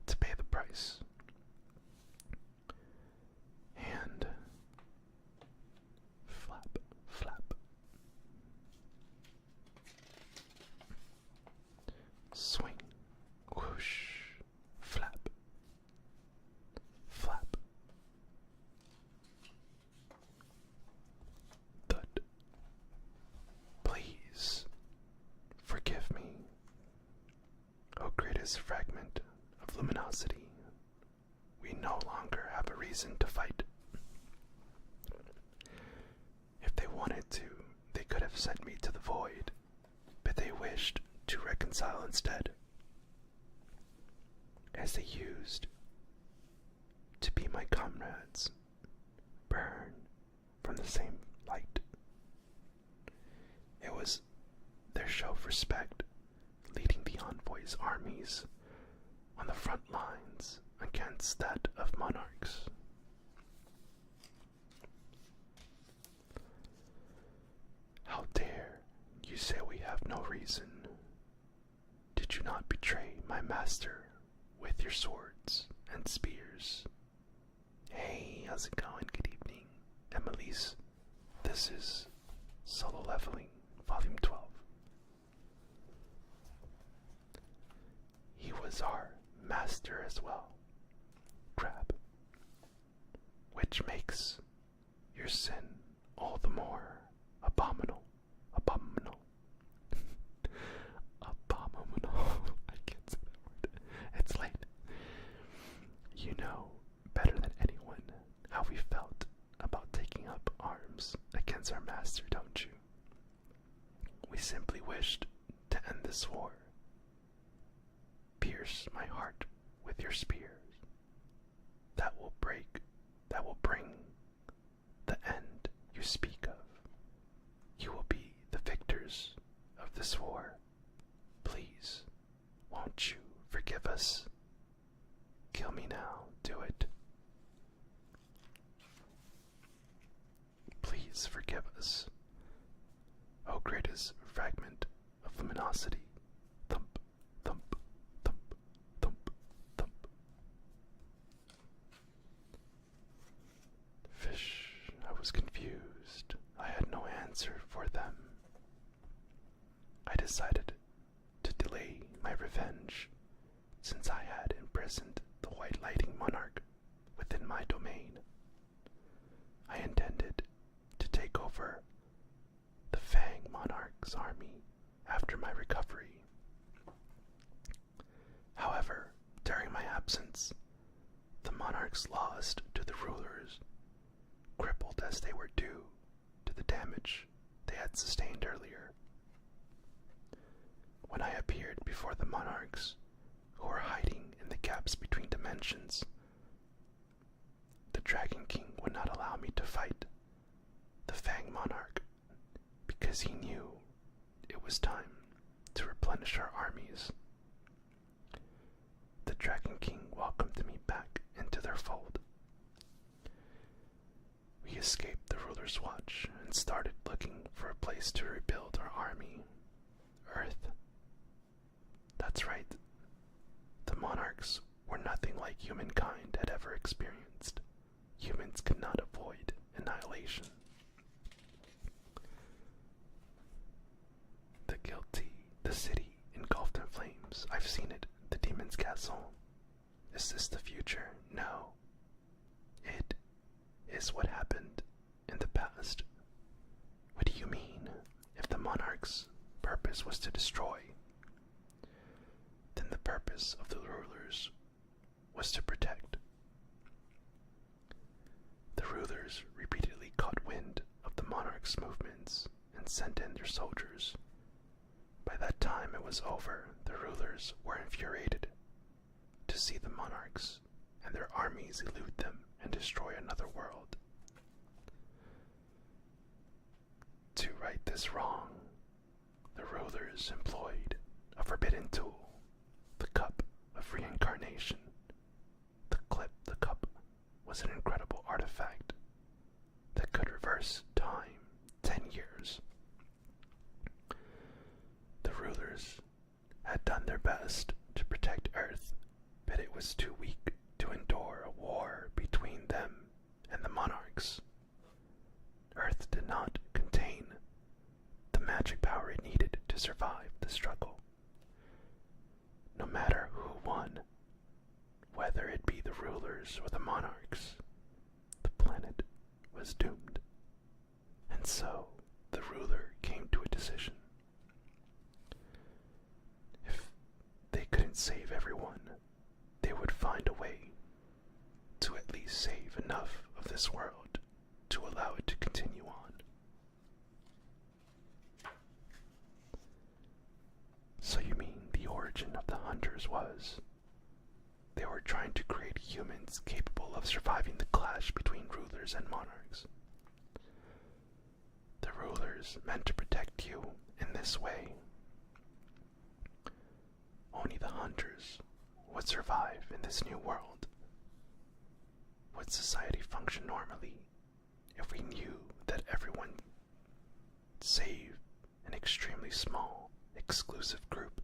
to pay the price. Hand, flap, flap. Swing, whoosh, flap, flap. Thud. Please, forgive me, O greatest fragment of luminosity. We no longer have a reason to fight. If they wanted to, they could have sent me to the void, but they wished to reconcile instead, as they used to be my comrades, burn from the same light. It was their show of respect, leading the envoy's armies on the front lines against that of monarchs. How dare you say we have no reason? Did you not betray my master with your swords and spears? Hey, how's it going? Good evening, Emily's. This is Solo Leveling, Volume 12. He was our master as well, Crab, which makes your sin all the more abominable. Abominable. I can't say that word. It's late. You know better than anyone how we felt about taking up arms against our master, don't you? We simply wished to end this war. Pierce my heart with your spears. That will bring the end you speak of. You will be the victors of this war. Please, won't you forgive us? Kill me now, do it. Please forgive us. O greatest fragment of luminosity. Thump, thump, thump, thump, thump. Fish, I was confused. I had no answer for them. I decided to delay my revenge, since I had imprisoned the White Lighting monarch within my domain. I intended to take over the Fang monarch's army after my recovery. However, during my absence, the monarchs lost to the rulers, crippled as they were due to the damage they had sustained earlier. When I appeared before the monarchs, who were hiding in the gaps between dimensions, the Dragon King would not allow me to fight the Fang monarch because he knew it was time to replenish our armies. The Dragon King welcomed me back into their fold. We escaped the ruler's watch and started looking for a place to rebuild our army. Earth. That's right. The monarchs were nothing like humankind had ever experienced. Humans could not avoid annihilation. The city engulfed in flames. I've seen it. The demon's castle. Is this the future? No. It is what happened in the past. What do you mean? If the monarch's purpose was to destroy, then the purpose of the rulers was to protect. The rulers repeatedly caught wind of the monarch's movements and sent in their soldiers. By that time it was over. The rulers were infuriated to see the monarchs and their armies elude them and destroy another world. To right this wrong, the rulers employed forbidden tool, the cup of reincarnation. The cup was an incredible artifact that could reverse time 10 years. The rulers had done their best to protect Earth, but it was too weak to endure a war between them and the monarchs. Earth did not contain the magic power it needed to survive the struggle. No matter who won, whether it be the rulers or the monarchs, the planet was doomed. And so the ruler came to a decision. If they couldn't save everyone, they would find a way to at least save enough of this world to allow it to continue on. So you mean the origin of the hunters was they were trying to create humans capable of surviving the clash between rulers and monarchs. The rulers meant to protect you in this way. Only the hunters would survive in this new world. Would society function normally if we knew that everyone save an extremely small, exclusive group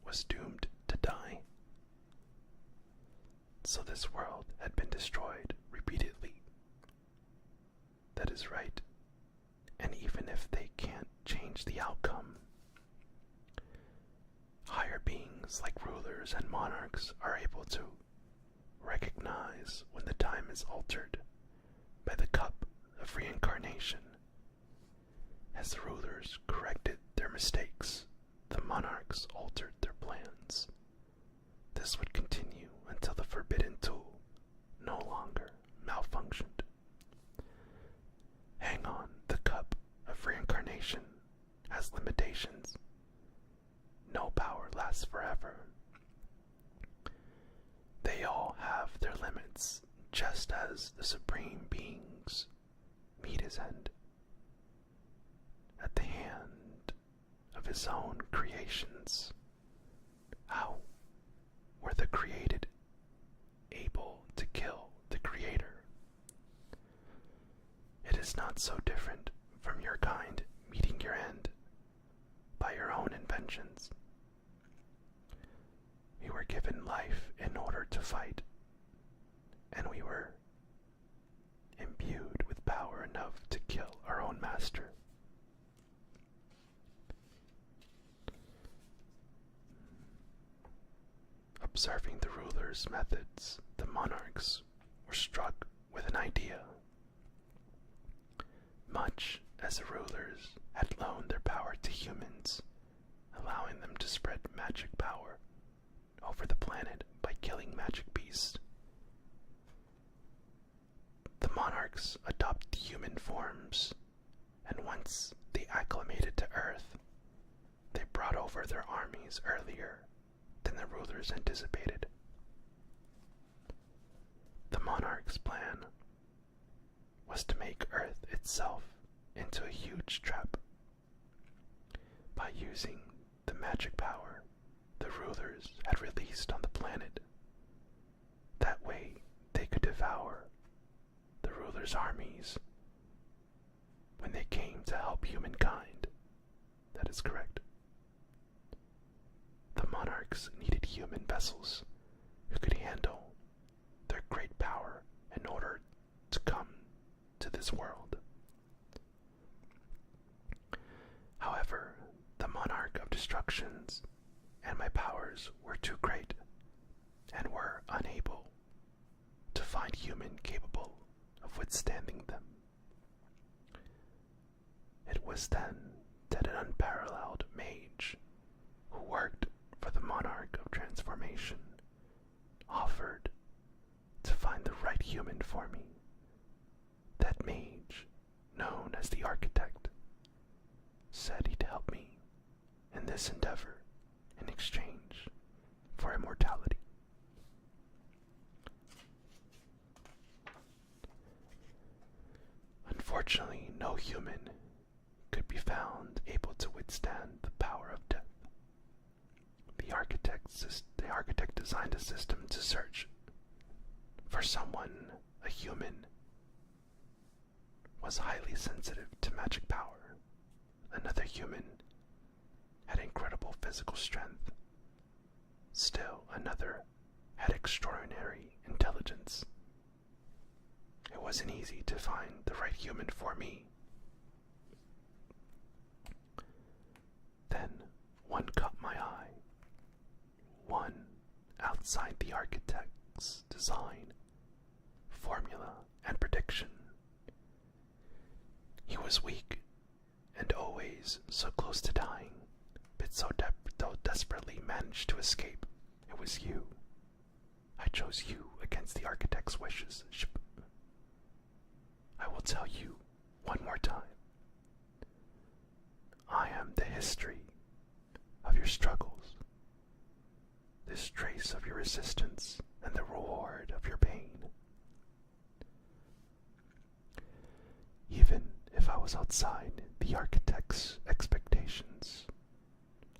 was doomed to die? So this world had been destroyed repeatedly. That is right. And even if they can't change the outcome, higher beings like rulers and monarchs are able to recognize when the time is altered by the cup of reincarnation. As the rulers corrected their mistakes, the monarchs altered their plans. This would continue until the forbidden tool no longer malfunctioned. Hang on, the cup of reincarnation has limitations. No power lasts forever. They all have their limits, just as the supreme beings meet his end at the hand of his own creations. How were the created able to kill the creator? It is not so different from your kind meeting your end by your own inventions. We were given life in order to fight, and we were imbued with power enough to kill our own master. Observing the ruler's methods, the monarchs were struck with an idea. Much as the rulers had loaned their power to humans, allowing them to spread magic power over the planet by killing magic beasts, the monarchs adopted human forms, and once they acclimated to Earth, they brought over their armies earlier than the rulers anticipated. The monarch's plan was to make Earth itself into a huge trap. By using the magic power the rulers had released on the planet, that way they could devour the rulers' armies when they came to help humankind. That is correct. The monarchs needed human vessels who could handle their great power in order to come to this world. However, the monarch of destructions and my powers were too great and were unable to find human capable of withstanding them. It was then that an unparalleled mage who worked for the monarch of transformation offered to find the right human for me. That mage, known as the architect, said he'd help me in this endeavor in exchange for immortality. Unfortunately, no human could be found able to withstand the power of death. the architect designed a system to search for someone, a human, was highly sensitive to magic power. Another human had incredible physical strength. Still another had extraordinary intelligence. It wasn't easy to find the right human for me. Then one caught my eye. One outside the architect's design, formula, and prediction. He was weak and always so close to dying, but so desperately managed to escape. It was you. I chose you against the architect's wishes. I will tell you one more time. I am the history of your struggles, this trace of your resistance, and the reward of your pain. Even if I was outside the architect's expectations,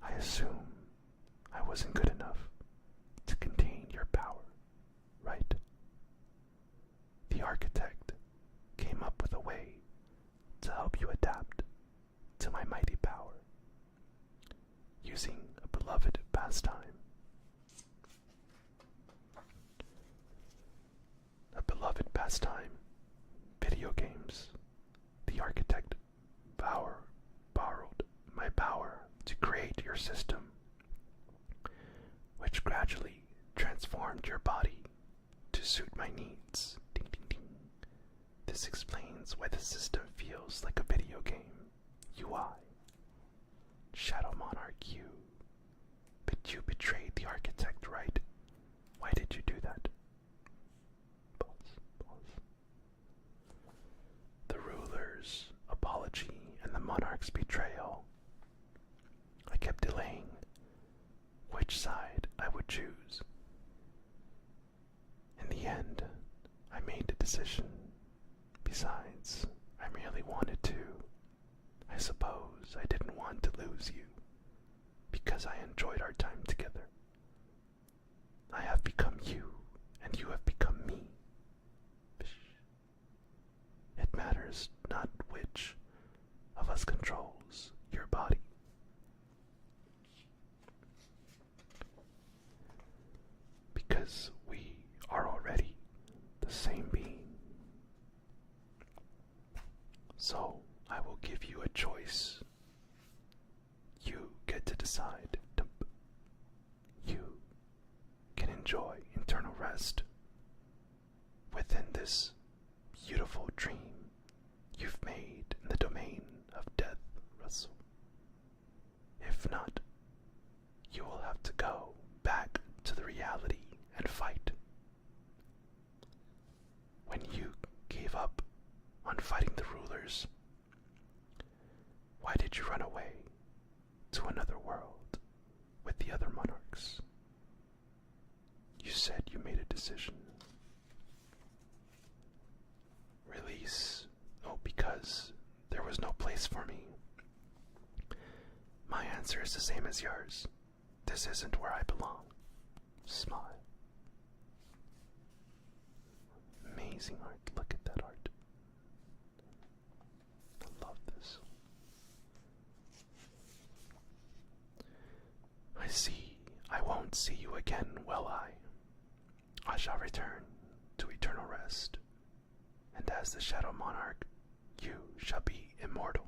I assume I wasn't good enough to contain your power, right? The architect came up with a way to help you adapt to my mighty power, using a beloved pastime. A beloved pastime, video games. The architect borrowed my power to create your system, which gradually transformed your body to suit my needs. Ding, ding, ding. This explains why the system feels like a video game. UI. Shadow Monarch U. But you betrayed the architect, right? Why did you do that? Pause. The ruler's apology and the monarch's betrayal. I kept delaying which side I would choose. In the end, I made the decision. Besides, I merely wanted to. I suppose I didn't want to lose you, because I enjoyed our time together. I have become you, and you have become me. It matters not which of us controls your body. Because we are already the same being. So, I will give you a choice. You get to decide. You can enjoy eternal rest within this beautiful dream you've made in the domain of death, Russell. If not, you will have to go back to the reality and fight. When you gave up on fighting the rulers, why did you run away to another world with the other monarchs? You said you made a decision. Release. Oh, because there was no place for me. My answer is the same as yours. This isn't where I belong. Smile. Amazing art. Look at that art. I love this. I see. I won't see you again, will I? I shall return to eternal rest, and as the Shadow Monarch, you shall be immortal.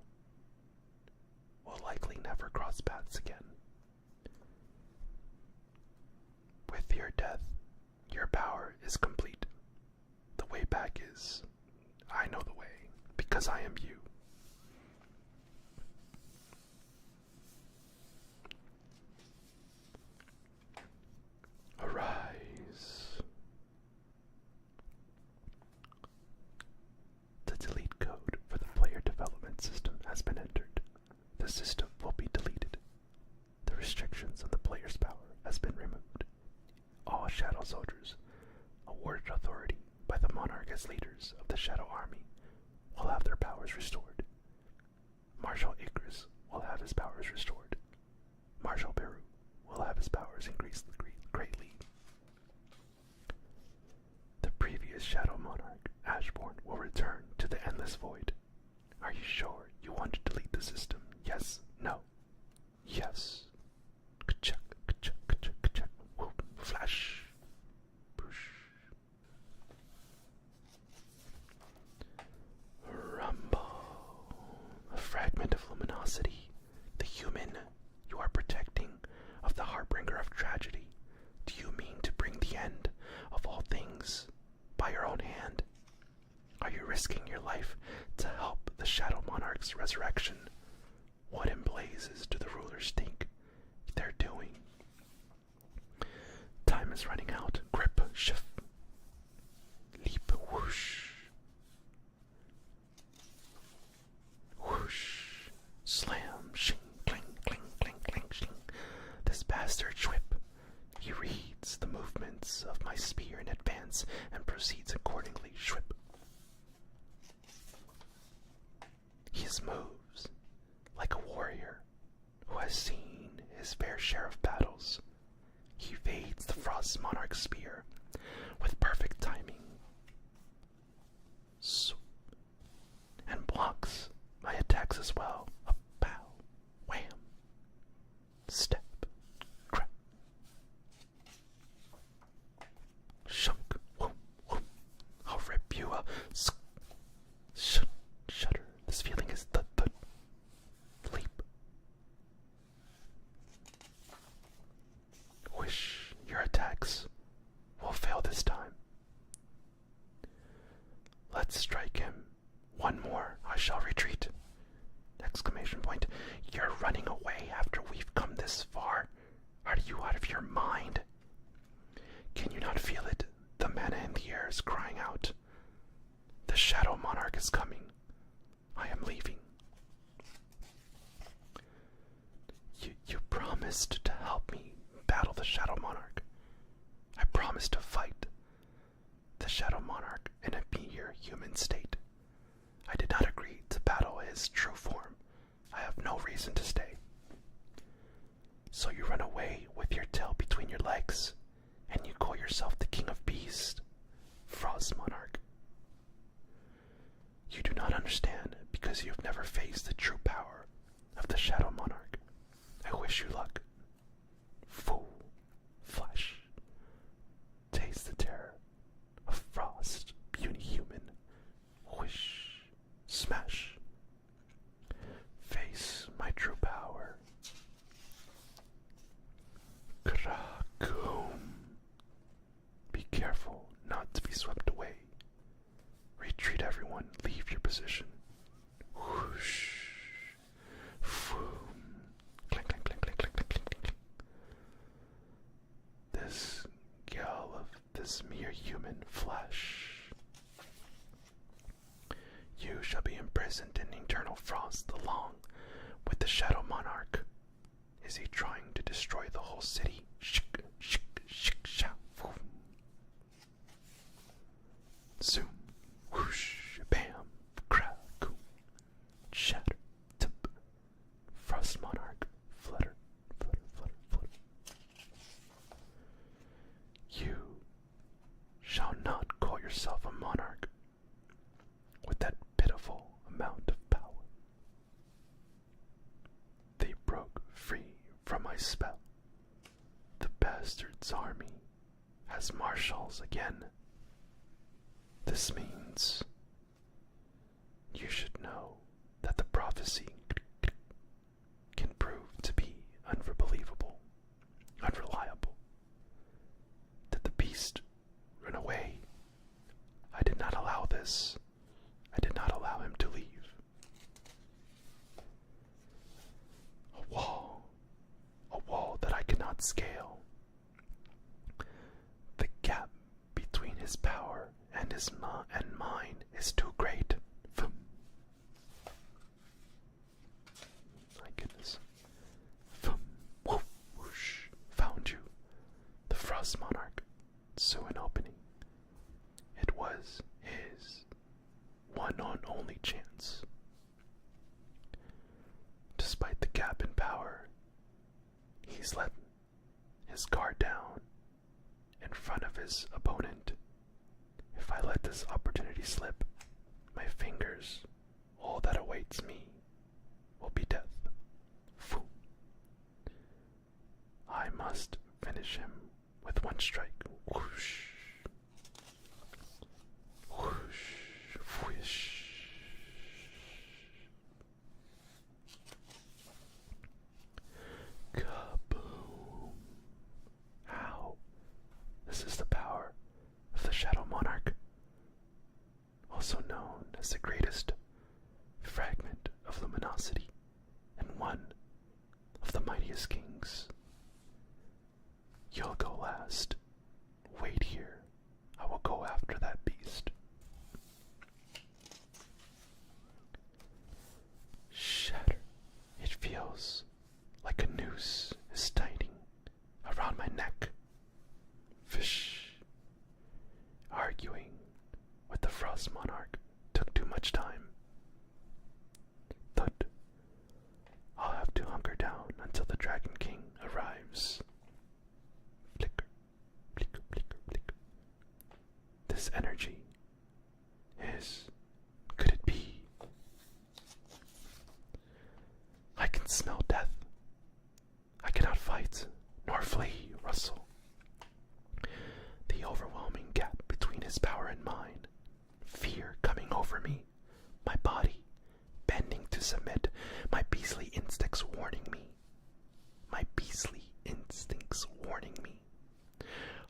We'll likely never cross paths again. With your death, your power is complete. The way back is, I know the way, because I am you. Arise. The delete code for the player development system has been entered. The system will be deleted. The restrictions on the player's power has been removed. All Shadow Soldiers, awarded authority by the Monarch as leaders of the Shadow Army, will have their powers restored. Marshal Icarus will have his powers restored. Marshal Beru will have his powers increased is running out. Grip, shift, leap, whoosh. Whoosh, slam, shing, cling, cling, cling, cling, shing. This bastard Schwip. He reads the movements of my spear in advance and proceeds accordingly. Schwip. His moves, like a warrior who has seen his fair share of battles. He evades the Frost Monarch spear with perfect timing and blocks my attacks as well. A pow, wham, step, crap, shunk, whoom, whoom. I'll rip you a shudder. This feeling is the leap. Wish your attacks will fail this time. Let's strike him. One more, I shall retreat. Exclamation point. You're running away after we've come this far? Are you out of your mind? Can you not feel it? The mana in the air is crying out. The Shadow Monarch is coming. I am leaving. You promised to help me battle the Shadow Monarch. I promised to fight the Shadow Monarch in a mere human state. I did not agree to battle his true form. I have no reason to stay. So you run away with your tail between your legs, and you call yourself the King of Beasts, Frost Monarch. You do not understand because you have never faced the true power of the Shadow Monarch. I wish you luck. Fool, flesh, taste the terror of frost, puny human. Whoosh, smash. Face my true power. Krakoom. Be careful not to be swept away. Retreat, everyone. Leave your position. Whoosh. Foom. Clink, clink, clink, clink, clink, clink, clink, clink. This gal of this mere human flesh. You shall be imprisoned in eternal frost along with the Shadow Monarch. Is he trying to destroy the whole city? Shik, shik, shik, show. Zoom, whoosh, bam, crack, shatter, tip. Frost Monarch, flutter, flutter, flutter, flutter. You shall not call yourself a monarch with that pitiful amount of power. They broke free from my spell. The bastard's army has marshals again. This means you should know that the prophecy can prove to be unbelievable, unreliable. Did the beast run away? I did not allow this. I did not allow him to leave. A wall that I cannot scale. The gap between his power and mine is too great. Vroom. My goodness. Vroom. Woof. Whoosh. Found you. The Frost Monarch. So an opening. It was his one and only chance. Despite the gap in power, he's let his guard down in front of his opponent. If I let this opportunity slip, my fingers, all that awaits me will be death. Foo. I must finish him with one strike. Whoosh. Whoosh. Whoosh. Kaboom. Ow. This is the power of the Shadow Monarch, also known as the greatest fragment of luminosity and one of the mightiest kings. You'll go last, Frost Monarch took too much time. Thud. I'll have to hunker down until the Dragon King arrives. Flicker, flicker, flicker, flicker. This energy is... could it be? I can smell death. I cannot fight, nor flee, Russell. The overwhelming gap between his power and mine. Fear coming over me. My body bending to submit. My beastly instincts warning me. My beastly instincts warning me.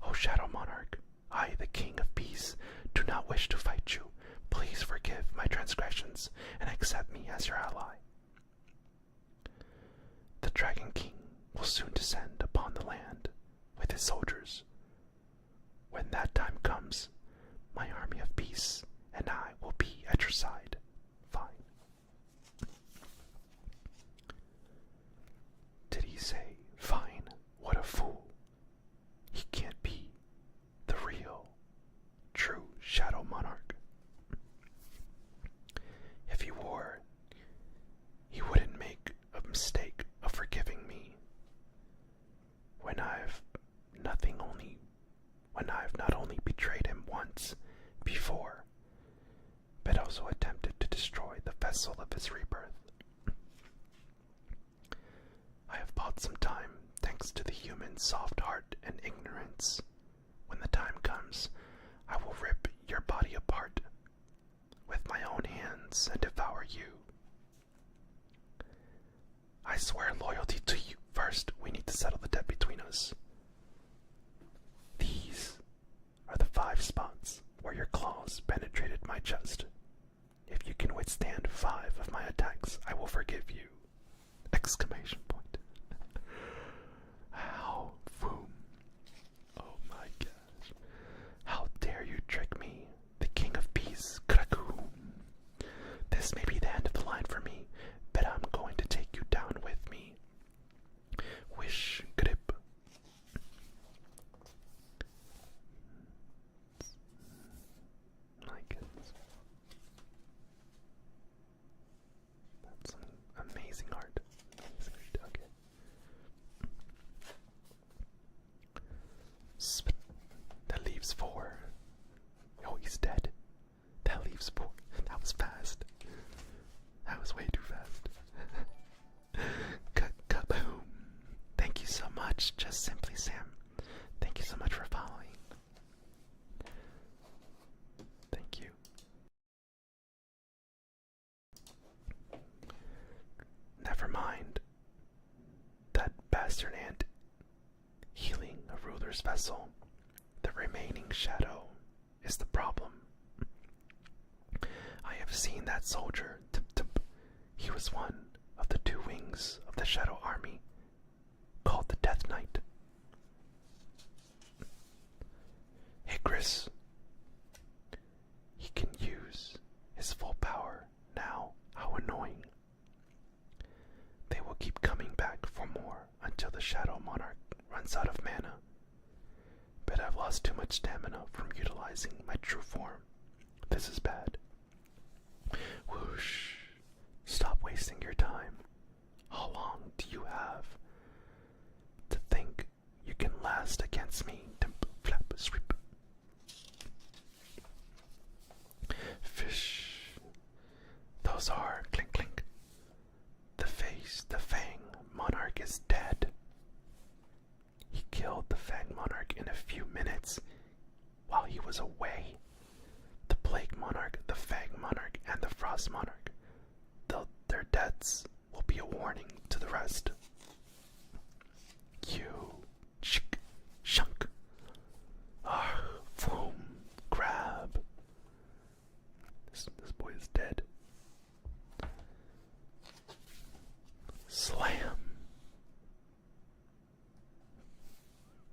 O Shadow Monarch, I, the King of Peace, do not wish to fight you. Please forgive my transgressions and accept me as your ally. The Dragon King will soon descend upon the land with his soldiers. When that time comes, my army of peace and I will be at your side. Fine. Did he say fine? What a fool. He can't be the real, true Shadow Monarch. If he were, he wouldn't make a mistake of forgiving me when I've not only betrayed him once before, but also attempted to destroy the vessel of his rebirth. I have bought some time thanks to the human soft heart and ignorance. When the time comes, I will rip your body apart with my own hands and devour you. I swear loyalty to you. First, we need to settle the debt between us. These are the 5 spots where your claws penetrated my chest. If you can withstand 5 of my attacks, I will forgive you. Exclamation point. How, boom. Oh my gosh. How dare you trick me, the King of Peace, Krakoom. This may be the end of the line for me, but I'm going to take you down with me. Wish, grip. My goodness. That's some amazing art. Okay. Spit. That leaves 4. Oh, he's dead. That leaves 4. That was fast. That was way too fast. Kaboom. Thank you so much, Just Simply Sam. Thank you so much for following. Thank you. Never mind. That bastard ant healing a ruler's vessel. The remaining shadow is the problem. I have seen that soldier. He was one of the 2 wings of the Shadow Army, called the Death Knight. Igris. He can use his full power now. How annoying. They will keep coming back for more until the Shadow Monarch runs out of mana. But I've lost too much stamina from utilizing my true form. This is bad. Whoosh. Stop wasting your time. How long do you have to think you can last against me? Dimp, flap, sweep. Fish. Those are clink, clink. The Fang Monarch is dead. He killed the Fang Monarch in a few minutes while he was away. The Plague Monarch, the Fang Monarch, and the Frost Monarch. Their deaths will be a warning to the rest. You, shik, shunk. Boom, grab. This boy is dead. Slam.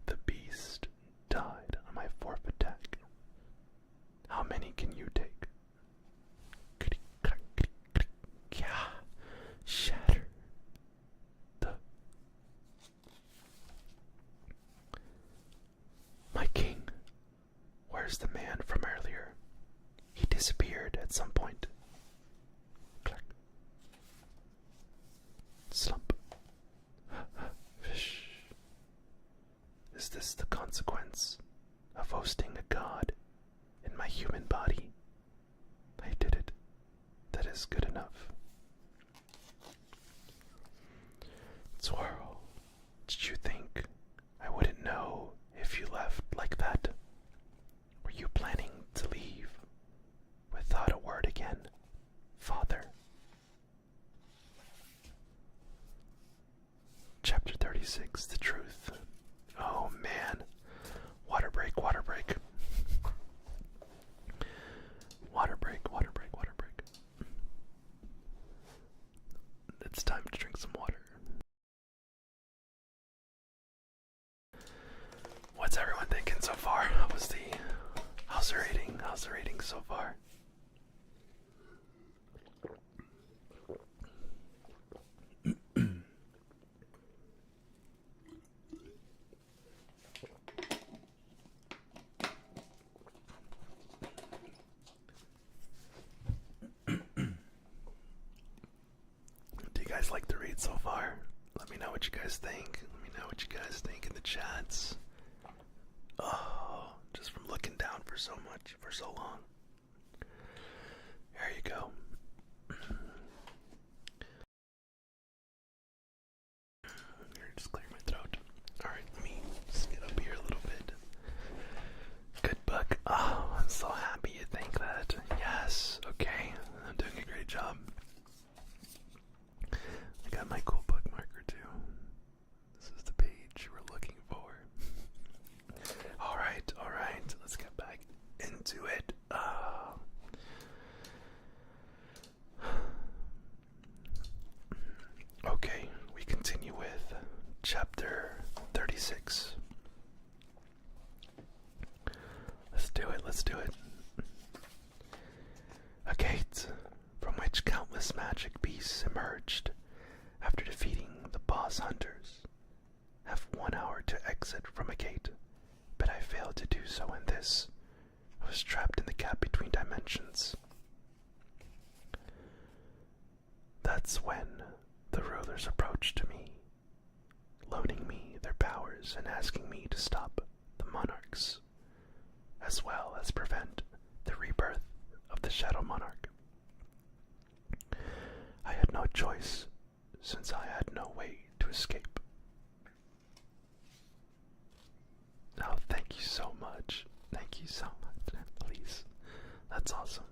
The beast died on my 4th attack. How many can you take? Shatter. Is this the consequence of hosting a god in my human body? I did it. That is good enough. Twirl, did you think I wouldn't know if you left like that? Were you planning to leave without a word again, Father? Chapter 36, The Truth. Oh man. Water break, water break. Water break, water break, water break. It's time to drink some water. What's everyone thinking so far? How's the rating? How's the rating so far? Do you guys like the read so far? Let me know what you guys think. Let me know what you guys think in the chats. Oh, just from looking down for so long. There you go. Here, just clear my throat. Alright, let me just get up here a little bit. Good book. Oh, I'm so happy you think that. Yes, okay. I'm doing a great job. I got my cool bookmarker too. This is the page we're looking for. Alright, let's get back into it. Okay, we continue with chapter 36. Let's do it. A gate from which countless magic beasts emerged after defeating the boss hunters. Have 1 hour to exit from a gate, but I failed to do so in this. I was trapped in the gap between dimensions. That's when the rulers approached me, loaning me their powers and asking me to stop the monarchs, as well as prevent the rebirth of the Shadow Monarch. I had no choice, since I had no way to escape. Oh, thank you so much. Thank you so much. Please. That's awesome.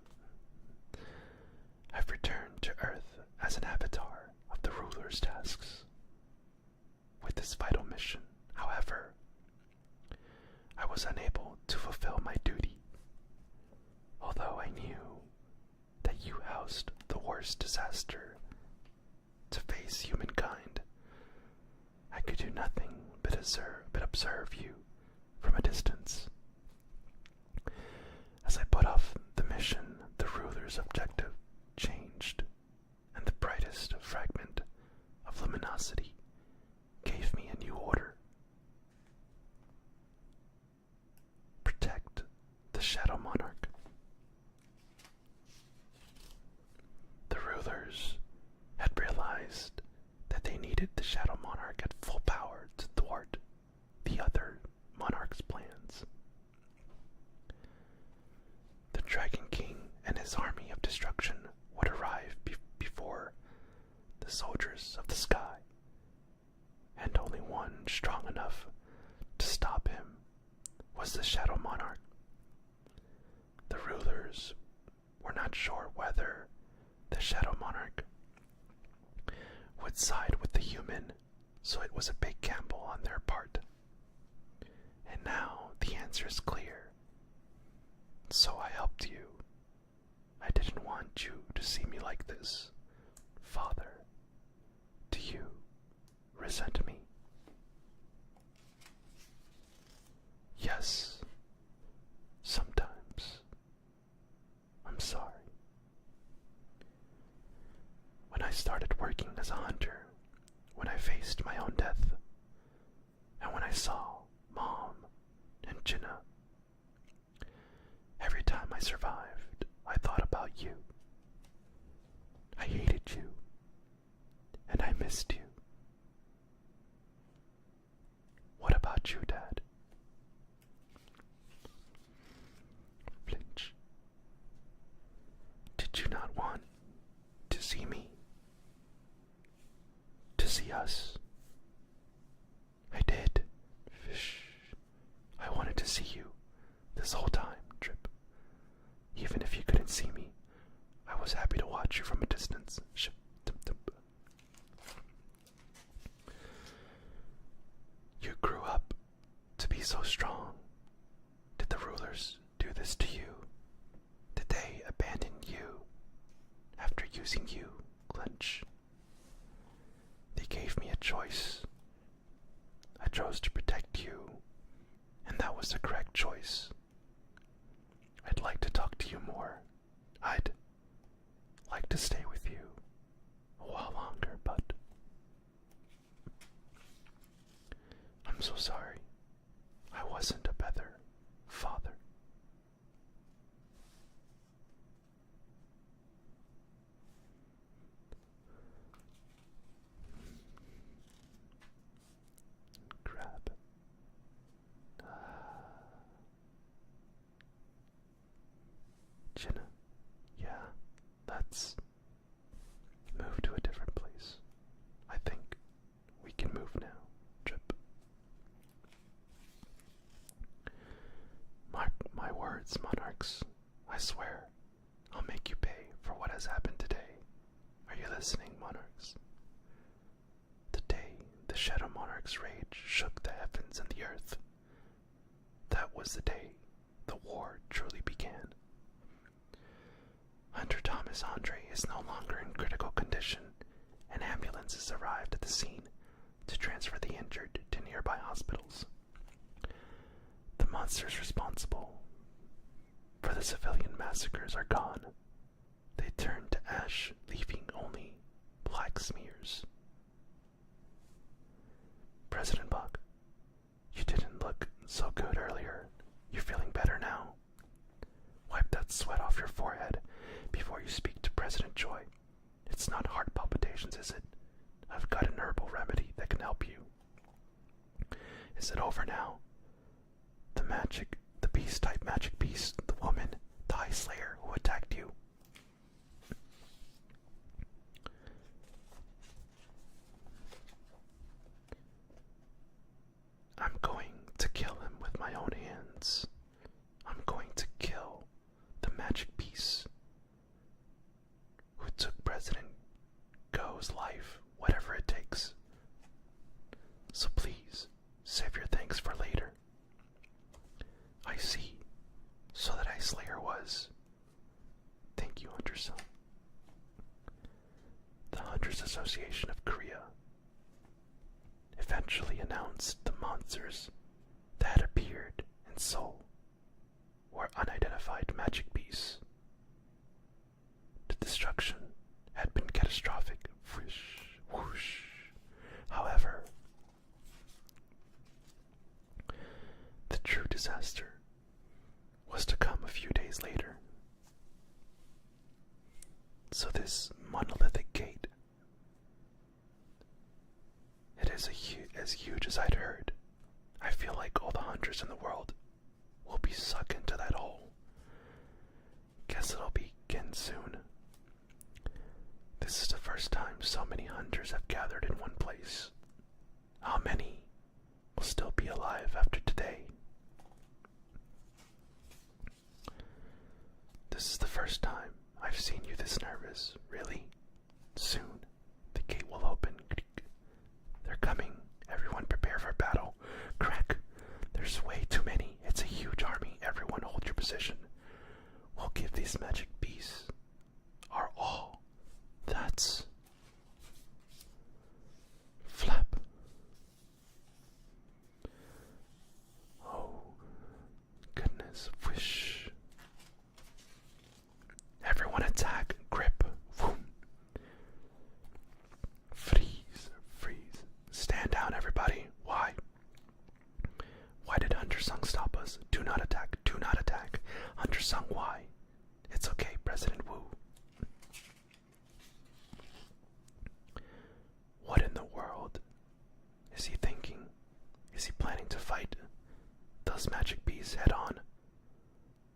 I've returned to Earth as an avatar of the ruler's tasks. With this vital mission, however, I was unable to fulfill my duty. Although I knew that you housed the worst disaster to face humankind, I could do nothing but observe you from a distance. As I put off the mission, the ruler's objective changed, and the brightest fragment of luminosity gave me a new order. Protect the Shadow Monarch. The rulers had realized that they needed the Shadow Monarch at full power to thwart the other monarch's plans. The Dragon King and his army of destruction would arrive before the soldiers of the sky, and only one strong enough to stop him was the Shadow Monarch. The rulers were not sure whether the Shadow Monarch would side with the human, so it was a big gamble on their part. And now the answer is clear. So I helped you. I didn't want you to see me like this. Father, do you resent me? Yes, sometimes. I'm sorry. When I started working as a hunter, when I faced my own death, and when I saw Mom and Jinna, every time I survived, I thought about you. I hated you, and I missed you. What about you, Dad? see us. I did. Fish. I wanted to see you this whole time, Drip. Even if you couldn't see me, I was happy to watch you from a distance. You grew up to be so strong. Did the rulers do this to you? Did they abandon you after using you, Clench? They gave me a choice. I chose to protect you, and that was the correct choice. I'd like to talk to you more. I'd like to stay with you a while longer, but I'm so sorry. I wasn't a better father. Grab. Jinna. Yeah, let's move to a different place. I think we can move now, Drip. Mark my words, monarchs. I swear, I'll make you pay for what has happened today. Are you listening, monarchs? The day the Shadow Monarch's rage shook the heavens and the earth, that was the day the war truly began. Hunter Thomas Andre is no longer in critical condition, and ambulances arrived at the scene to transfer the injured to nearby hospitals. The monsters responsible for the civilian massacres are gone. They turned to ash, leaving only black smears. President Buck, you didn't look so good earlier. You're feeling better now? Wipe that sweat off your forehead before you speak to President Joy. It's not heart palpitations, is it? I've got an herbal remedy that can help you. Is it over now? The beast-type magic beast, the woman, the High Slayer who attacked you. I'm going to kill him with my own hands. I'm going to kill the magic beast who took President Go's life, whatever it takes. So please, save your thanks for later. I see. So that I Slayer was. Thank you, Hunter-san. The Hunters Association of Korea eventually announced the monsters that had appeared in Seoul were unidentified magic beasts. The destruction had been catastrophic. Whoosh, whoosh. However, the true disaster was to come a few days later. So this monolithic gate, it is as huge as I'd heard. I feel like all the hunters in the world will be sucked into that hole. Guess it'll begin soon. This is the first time so many hunters have gathered in one place. How many will still be alive after today? This is the first time I've seen you this nervous. Really? Soon, the gate will open. They're coming. Everyone prepare for battle. Crack. There's way too many. It's a huge army. Everyone hold your position. We'll give these magic beasts our all. That's... Flap. Oh, goodness. Whoosh. Everyone attack. Grip. Boom. Freeze. Freeze. Stand down, everybody. Why? Why did Hunter Sung stop us? Do not attack. Do not attack. Hunter Sung, why? It's okay, President Wu. What in the world is he thinking? Is he planning to fight those magic beasts head on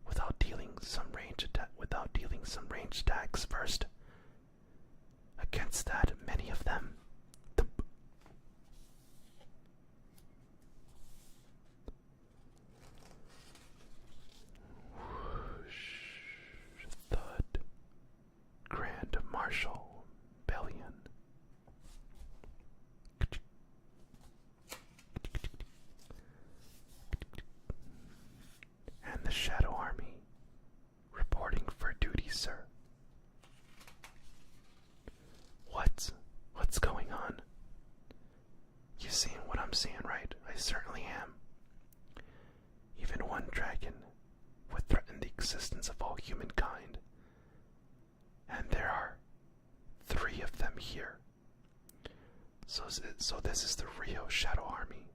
without dealing some ranged attacks first? Against that, many of them, existence of all humankind. And there are 3 of them here. So this is the Rio Shadow Army.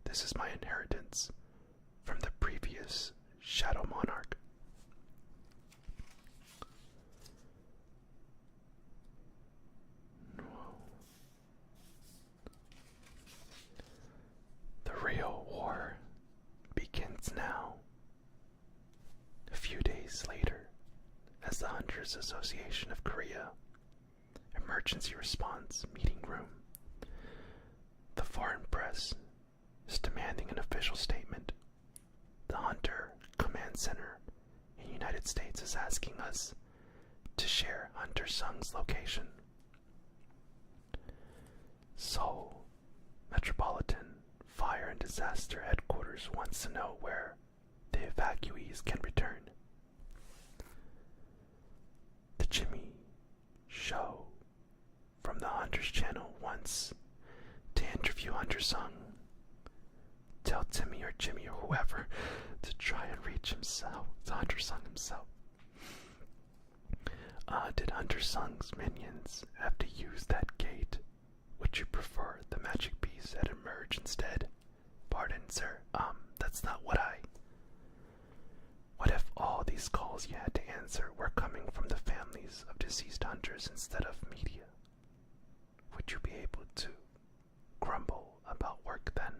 This is my inheritance from the previous Shadow Monarch. The Rio War begins now. A few days later, as the Hunters Association of Korea Emergency Response Meeting Room, the foreign press is demanding an official statement. The Hunter Command Center in the United States is asking us to share Hunter Sung's location. Seoul Metropolitan Fire and Disaster Headquarters wants to know where the evacuees can return. The Jimmy Show from the Hunters channel wants to interview Hunter Sung. Tell Timmy or Jimmy or whoever to try and reach himself, Hunter Sung himself. Did Hunter Sung's minions have to use that gate? Would you prefer the magic piece at Emerge instead? Pardon, sir. That's not what I... What if all these calls you had to answer were coming from the families of deceased hunters instead of media? Would you be able to grumble about work then?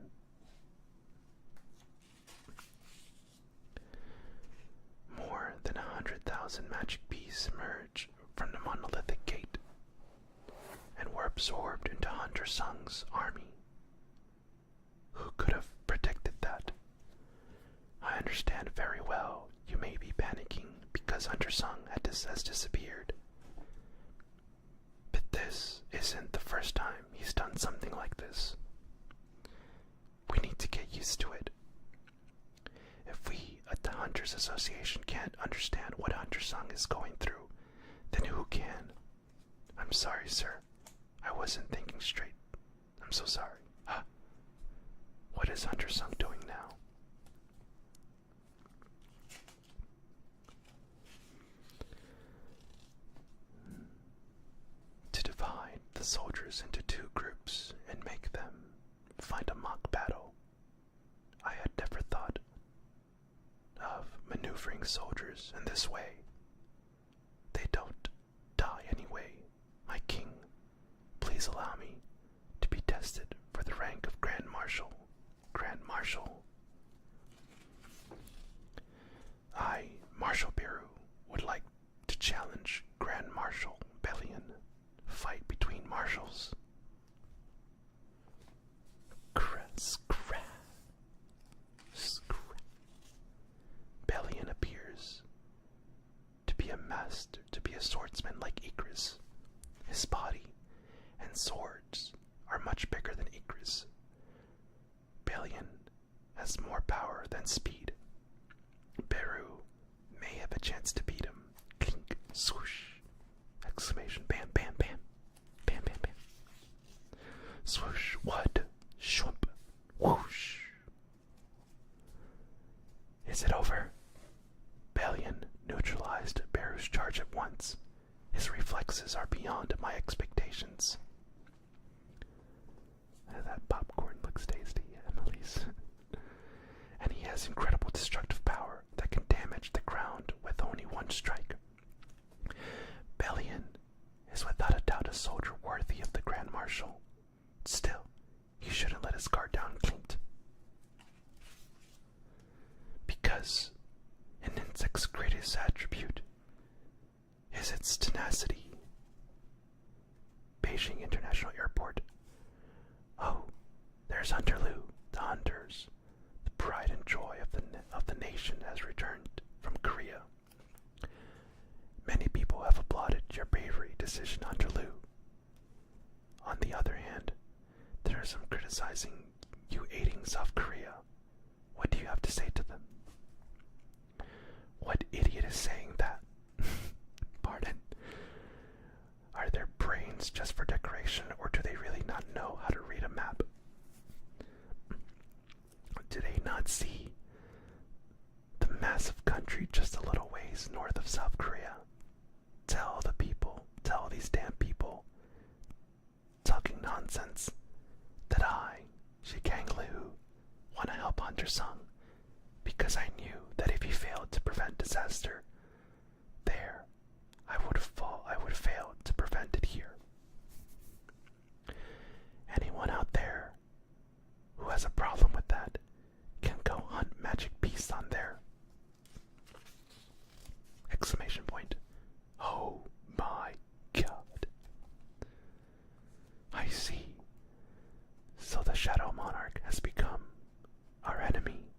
More than 100,000 magic beasts emerge from the monolithic gate and were absorbed into Hunter Sung's army. Who could have predicted that? I understand very well you may be panicking because Hunter Sung has disappeared. But this isn't the first time he's done something like this. We need to get used to it. If we at the Hunters Association can't understand what Hunter Sung is going through, then who can? I'm sorry, sir. I wasn't thinking straight. I'm so sorry. Huh? What is Hunter Sung doing now? To divide the soldiers into 2 groups and make them find a mock battle. I had never thought of maneuvering soldiers in this way. They don't die anyway. My king, please allow me to be tested for the rank of Grand Marshal. Grand Marshal. I, Marshal Beru, would like to challenge Grand Marshal Bellion. Fight between marshals. Bellion appears to be a swordsman like Ikris. His body and swords are much bigger than Ikris. Bellion has more power than speed. Beru may have a chance to beat him. Clink, swoosh, exclamation, bam, bam, bam, bam, bam, bam. Swoosh, what? Shwump, whoosh. Is it over? Bellion neutralized Beru's charge at once. His reflexes are beyond my expectations. That popcorn looks tasty, Emily's. And he has incredible destructive power that can damage the ground with only 1 strike. Bellion is without a doubt a soldier worthy of the Grand Marshal. Still, he shouldn't let his guard down, Clint. Because an insect's greatest attribute is its tenacity. Beijing International Airport. Oh, there's Hunter Lu, the hunters. The pride and joy of the nation has returned from Korea. Many people have applauded your bravery decision, Hunter Lu. On the other hand, there are some criticizing you aiding South Korea. What do you have to say to them? What idiot is saying that? Pardon? Are their brains just for decoration, or do they really not know how to read a map? Do they not see the massive country just a little ways north of South Korea. Tell the people, tell these damn people talking nonsense that I, Shikanglu, want to help Hunter Sung because I knew that if he failed to prevent disaster there, I would have failed to prevent it here. Anyone out there who has a problem with that can go hunt magic beasts on there. Exclamation point. Oh my god. I see. So the Shadow Monarch has become our enemy.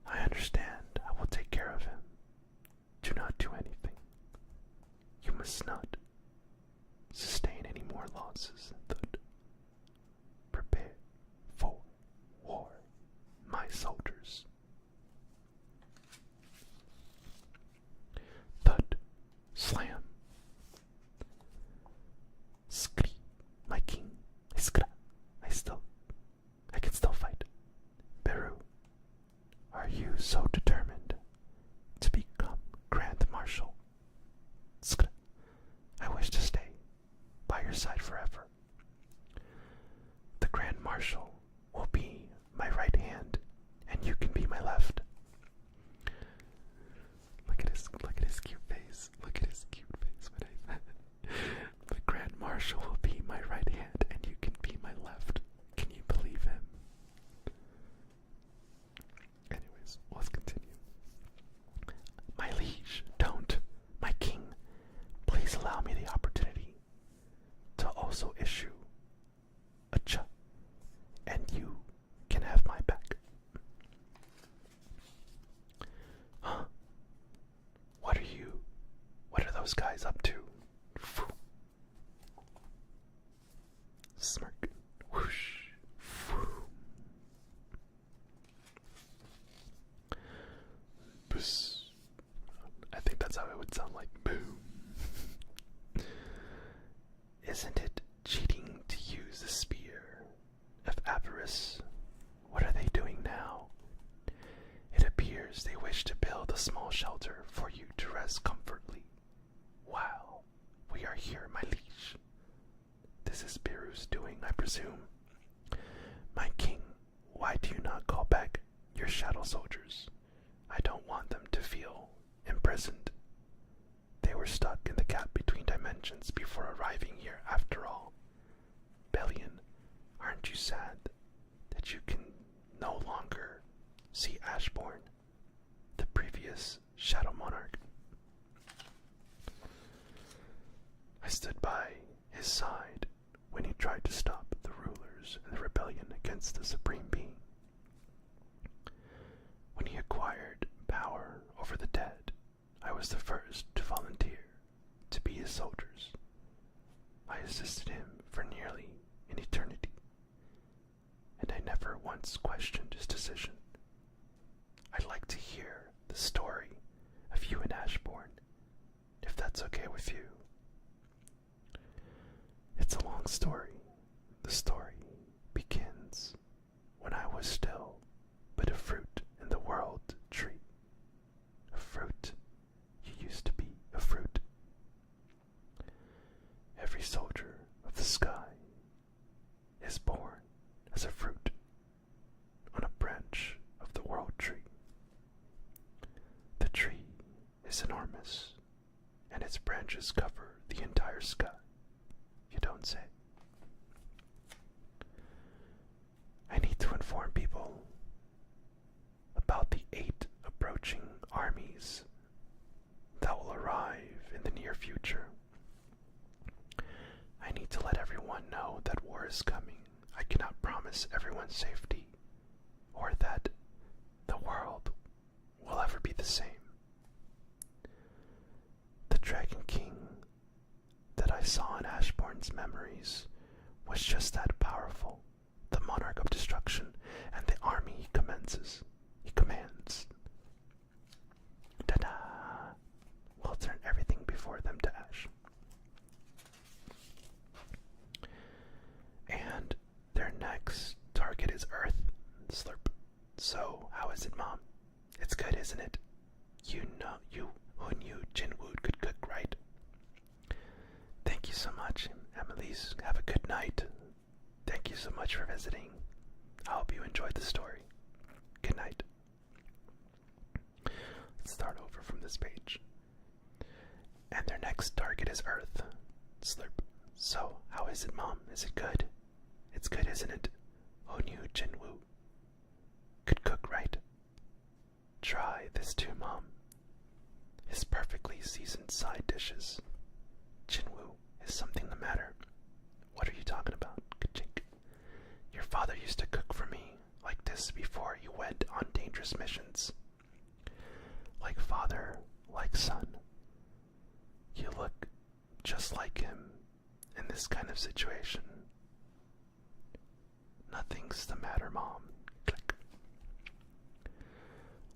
I understand. I will take care of him. Do not do anything. You must not sustain any more losses. Prepare for war, my soldiers. Thud, slam. Skri, my king. Iskra, I can still fight. Beru, are you so determined to become Grand Marshal? Skra, I wish to stay by your side forever. The Grand Marshal will be my right hand, and you can be my left. Look at his cute face. Look at his cute face when I said the Grand Marshal will be my right hand, and you can be my left. Can you believe him? Anyways, let's continue. My liege, don't. My king, please allow me the opportunity to also issue a cha, and you can have my back. Huh? What are those guys up to? Smirk. Whoosh. Boosh. I think that's how it would sound like. Boom. Isn't it cheating to use the spear of avarice? What are they doing now? It appears they wish to build a small shelter for you to rest comfortably while we are here, my liege. This is Beru's doing, I presume. My king, why do you not call back your shadow soldiers? I don't want them to feel imprisoned. They were stuck in the gap between dimensions before arriving here after all. Bellion, aren't you sad that you can no longer see Ashbourne, the previous Shadow Monarch? I stood by his side when he tried to stop the rulers in the rebellion against the Supreme Being. When he acquired power over the dead, I was the first to volunteer to be his soldiers. I assisted him for nearly an eternity, and I never once questioned his decision. I'd like to hear the story of you and Ashbourne, if that's okay with you. It's a long story. The story begins when I was still but a fruit in the world tree. A fruit. You used to be a fruit. Every soldier of the sky is born as a fruit on a branch of the world tree. The tree is enormous, and its branches cover the entire sky. You don't say. I need to inform people about the 8 approaching armies that will arrive in the near future. I need to let everyone know that war is coming. I cannot promise everyone's safety, or that the world will ever be the same. The Dragon King that I saw in Ashbourne's memories was just that powerful, the monarch of destruction, and the army he commands. Ta-da! We'll turn everything before them to ash. And their next target is Earth. Slurp. So, how is it, Mom? It's good, isn't it? You know, you who knew Jinwoo could cook, right? Thank you so much, Emily's. Have a good night. Thank you so much for visiting. I hope you enjoyed the story. Good night. Let's start over from this page. And their next target is Earth. Slurp. So, how is it, Mom? Is it good? It's good, isn't it? Who knew Jinwoo could cook, right? Try this too, Mom. His perfectly seasoned side dishes. Jinwoo, is something the matter? What are you talking about? Ka-chink. Your father used to cook for me like this before he went on dangerous missions. Like father, like son. You look just like him in this kind of situation. Nothing's the matter, Mom. Click.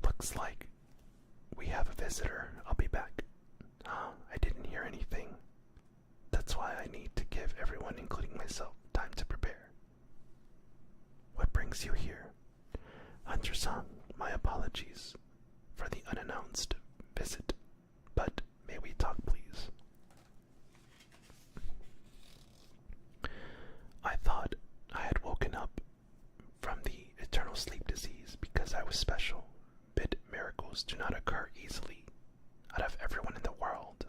Looks like we have a visitor. I'll be back. I didn't hear anything. That's why I need to give everyone, including myself, time to prepare. What brings you here? Hunter-san, my apologies for the unannounced visit, but may we talk, please? I thought I had woken up from the eternal sleep disease because I was special, but miracles do not occur easily. Out of everyone in the world,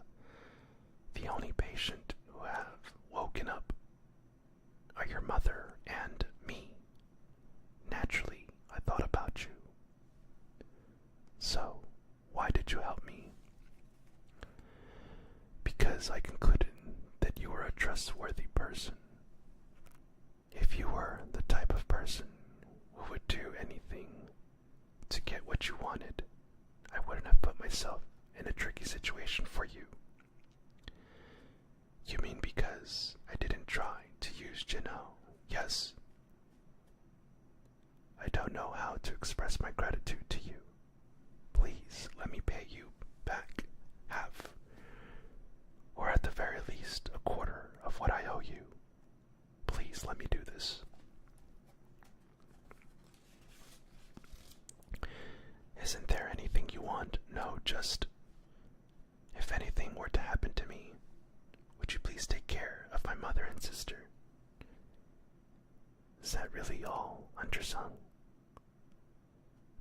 the only patient who have woken up are your mother and me. Naturally, I thought about you. So, why did you help me? Because I concluded that you were a trustworthy person. If you were the type of person who would do anything to get what you wanted, I wouldn't have put myself in a tricky situation for you. You mean because I didn't try to use Jinwoo? Yes. I don't know how to express my gratitude to you. Please let me pay you back half, or at the very least a quarter of what I owe you. Please let me do this. Isn't there anything you want? No, just if anything were to happen to me, would you please take care of my mother and sister? Is that really all, Hunter-san?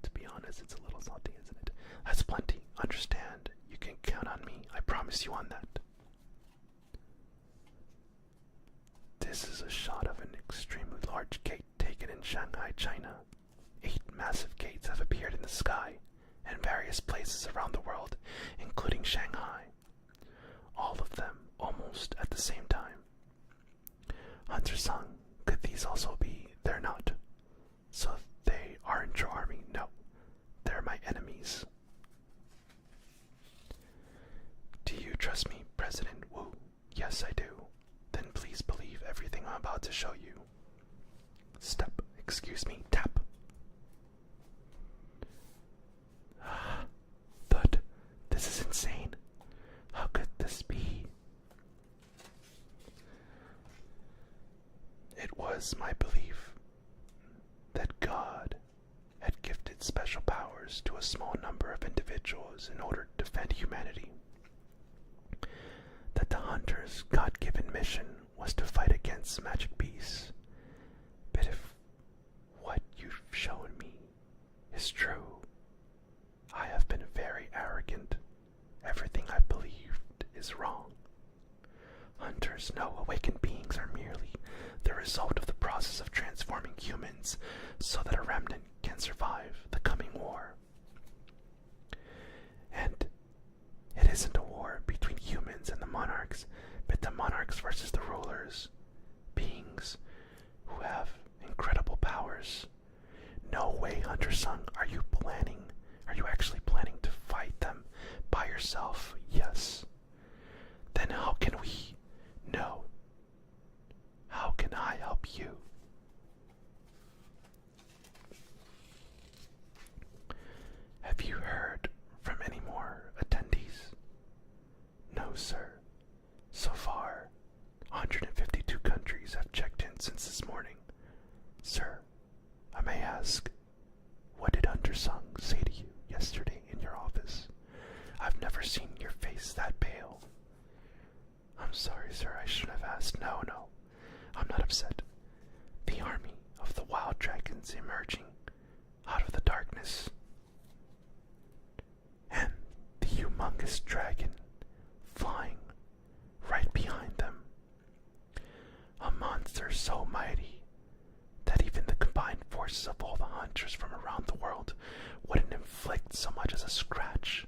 To be honest, it's a little salty, isn't it? That's plenty. Understand. You can count on me. I promise you on that. This is a shot of an extremely large gate taken in Shanghai, China. 8 massive gates have appeared in the sky in various places around the world, including Shanghai. All of them almost at the same time. Hunter-san, could these also be? They're not. So they aren't your army? No. They're my enemies. Do you trust me, President Wu? Yes, I do. Then please believe everything I'm about to show you. Step. Excuse me. Tap. Thud. This is insane. How could this be? It was my belief that God had gifted special powers to a small number of individuals in order to defend humanity. That the hunter's God-given mission was to fight against magic beasts. But if what you've shown me is true, I have been very arrogant. Everything I've believed is wrong. Hunters, no, awakened beings are merely the result of the process of transforming humans so that a remnant can survive the coming war. And it isn't a war between humans and the monarchs, but the monarchs versus the rulers, beings who have incredible powers. No way, Hunter-san, are you actually planning to fight them by yourself? Yes. Then how can we? No. How can I help you? Have you heard from any more attendees? No, sir. So far, 152 countries have checked in since this morning. Sir, I may ask, what did Hunter-san say to you yesterday in your office. I've never seen your face that pale. I'm sorry, sir, I shouldn't have asked. No, I'm not upset. The army of the wild dragons emerging out of the darkness, and the humongous dragon flying right behind them. A monster so mighty that even the combined forces of all the hunters from around the world wouldn't inflict so much as a scratch.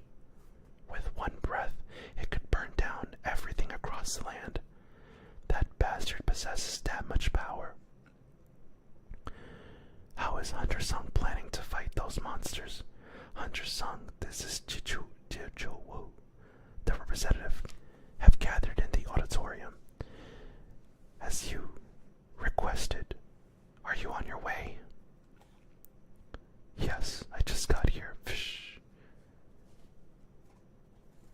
With one breath, it could burn down everything across the land. That bastard possesses that much power. How is Hunter Sung planning to fight those monsters? Hunter Sung, this is Jinwoo, the representative, have gathered in the auditorium. As you requested, are you on your way? Yes, I just got here. Psh.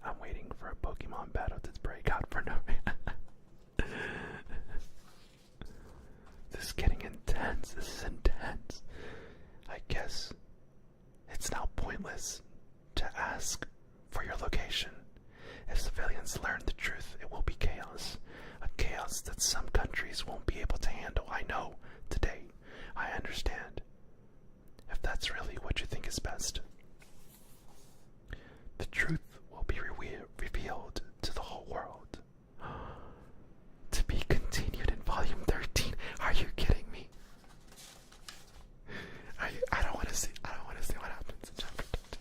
I'm waiting for a Pokemon battle to break out for no reason. This is getting intense. This is intense. I guess it's now pointless to ask for your location. If civilians learn the truth, it will be chaos. A chaos that some countries won't be able to handle. I know. Today, I understand. If that's really what you think is best. The truth will be revealed to the whole world. To be continued in volume 13. Are you kidding me? I don't want to see what happens in chapter 13.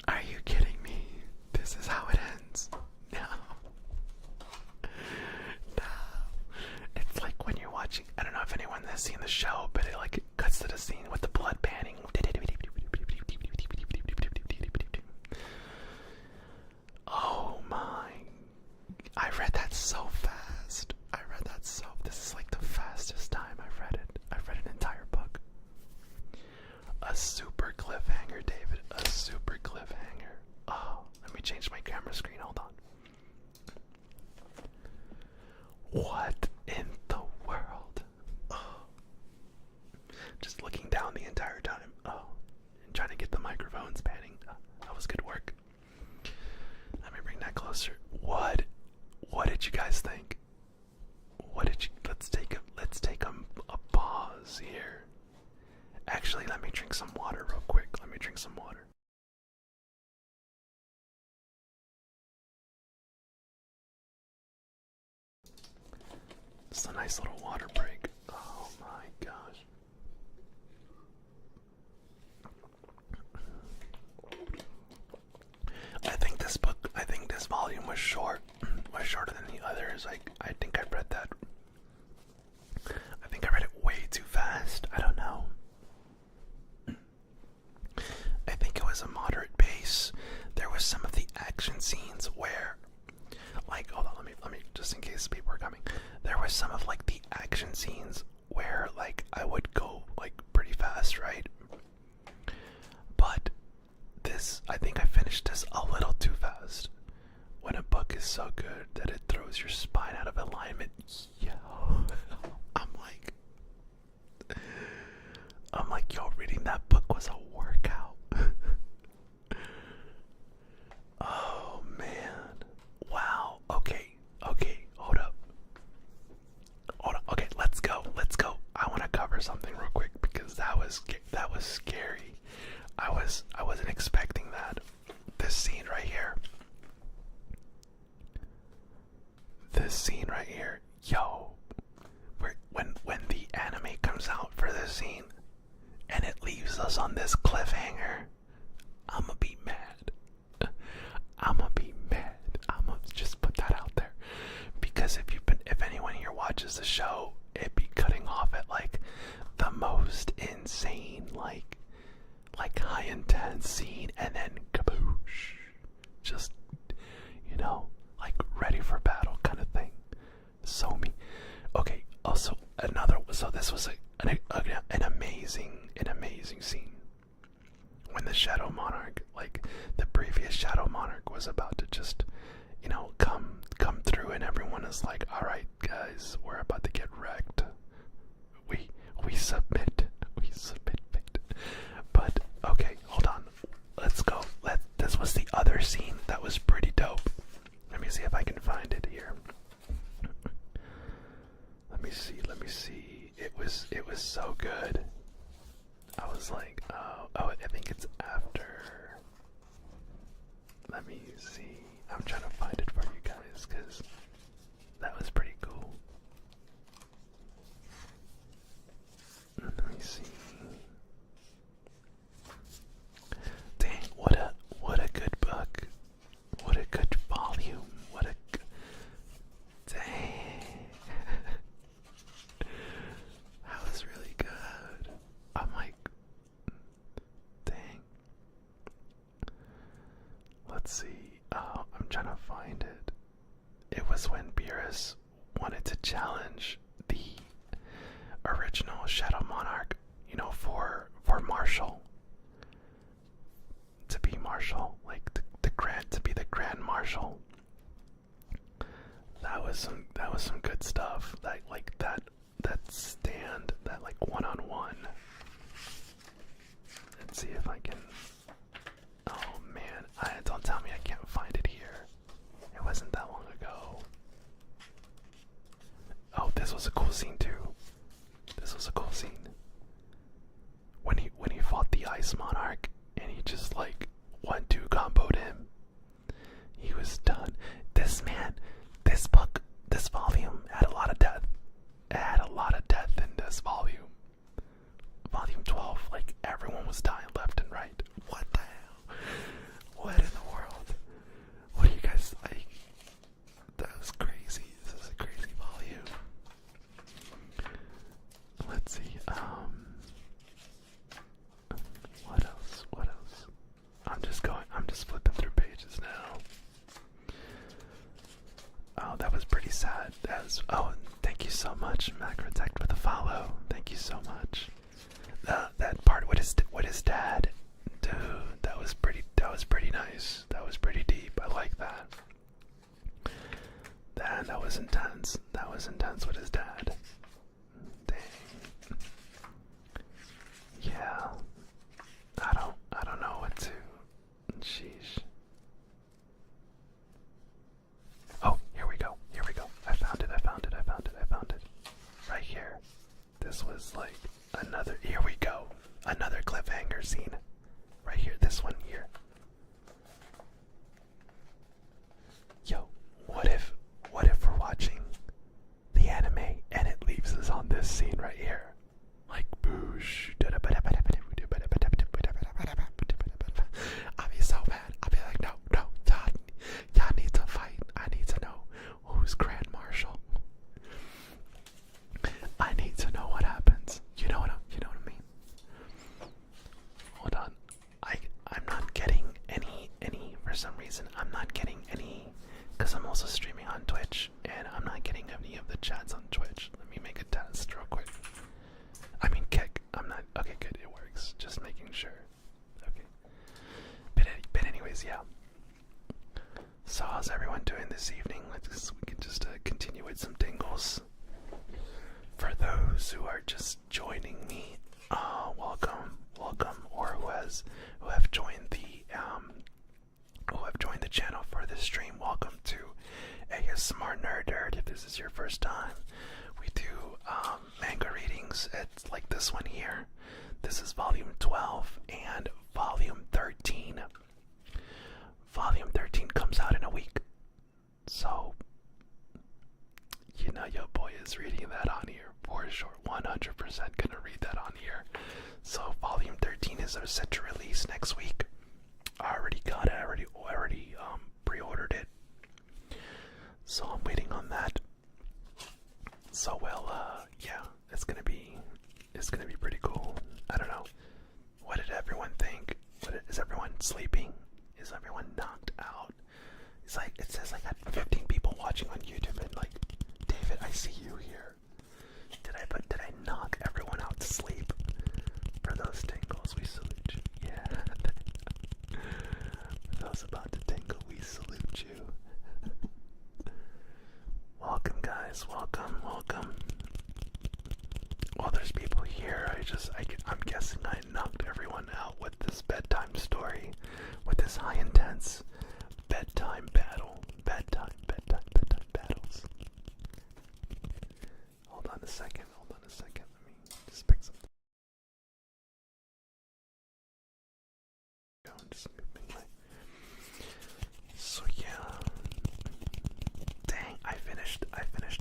Are you kidding me? This is how it ends. No. It's like when you're watching, I don't know if anyone has seen the show, but it like cuts to the scene with the blood panning. Oh my. I read that so fast. This is like the fastest time I've read it. I've read an entire book. A super cliffhanger, David. A super cliffhanger. Oh, let me change my camera screen. Hold on. What in the world? Oh. Just looking down the entire time. Oh, and trying to get the microphones panning. That was good work. Let me bring that closer. What did you guys think? Let's take a pause here. Actually, let me drink some water real quick. Let me drink some water. It's a nice little water break. Oh my gosh. I think this volume was shorter than the others. I think I read that. I think I read it way too fast. I don't know. I think it was a moderate pace. There was some of the action scenes where, like, hold on, let me, just in case people are coming. There was some of like the action scenes where like I would go like pretty fast, right? But this, I think I finished this a little too fast. When a book is so good that it throws your spine out of alignment, yo, I'm like, yo, reading that book was a workout. Oh man, wow. Okay, hold up. Okay, let's go. I want to cover something real quick because that was scary. I wasn't expecting that. This scene right here. Yo, when the anime comes out for this scene and it leaves us on this cliffhanger, I'ma be mad. I'ma just put that out there. Because if anyone here watches the show, it'd be cutting off at like the most insane, like high intense scene, and then kaboosh. Just, like ready for battle kind of thing. So me. Okay, also so this was an amazing scene. When the Shadow Monarch, like the previous Shadow Monarch, was about to just, come through, and everyone is like, alright guys, we're about to get wrecked. We submit fate. But okay, I'm trying to find it for you guys because that was pretty cool. Let me see. Dang, what a good book. What a good volume. Dang. That was really good. I'm like, dang. Let's see. I'm trying to find it. It was when Beerus wanted to challenge the original Shadow Monarch, you know, for Marshall. To be Marshall, like to be the Grand Marshal. That was some good stuff. That stand, that like one-on-one. Let's see if I can. Oh man, don't tell me I can't find it here. It wasn't that long ago. Oh, this was a cool scene too. This was a cool scene. When he fought the Ice Monarch and he just like 1-2 comboed him. He was done. This book, this volume had a lot of death. It had a lot of death in this volume. Volume 12, like everyone was dying left and right. What the hell? What in the world? What do you guys like? That was crazy. This is a crazy volume. Let's see. What else? I'm just flipping through pages now. Oh, that was pretty sad. Thank you so much, Macrotech, with the follow. Thank you so much. That part with his dad, dude, that was pretty nice. That was pretty deep. I like that. That was intense. That was intense with his dad. Dang. Yeah. I don't know what to. Sheesh. Oh, here we go. I found it. Right here. This was like here we go. Another cliffhanger scene. Right here, this one here. Yo, what if we're watching the anime and it leaves us on this scene right here? Like boosh. I'll be so mad. I'll be like, no, y'all need to fight. I need to know who's Grand Marshal. I need to know what happens. You know what I mean? Hold on. I'm not getting any for some reason. I'm not getting any because I'm also streaming on Twitch and I'm not getting any of the chats on Twitch. Let me make a test real quick. I mean kick. I'm not okay, good, it works. Just making sure. Okay. But anyways, yeah. So how's everyone doing this evening? We can just continue with some tingles. For those who are just joining me, welcome, or who have joined the channel for this stream. Welcome to ASMR Nerd. If this is your first time, we do manga readings. It's like this one here. This is volume 12 and volume 13. Volume 13 comes out in a week, so you know your boy is reading that on here for sure. 100% gonna read that on here. So volume 13 is set to release next week. I already got it. I already pre-ordered it. So I'm waiting on that. So yeah, it's gonna be pretty cool. I don't know. What did everyone think? Is everyone sleeping? Is everyone knocked out? It's like it says I got 15 people watching on YouTube and like, David, I see you here. Did I knock everyone out to sleep? For those tingles, we salute you. Yeah. For those about to tingle, we salute you. Welcome guys, welcome. Well, there's people here. I'm guessing I knocked everyone out with this bedtime story, with this high intense bedtime battle. Bedtime battles. Hold on a second. Let me just pick something. I'm just moving my. So yeah.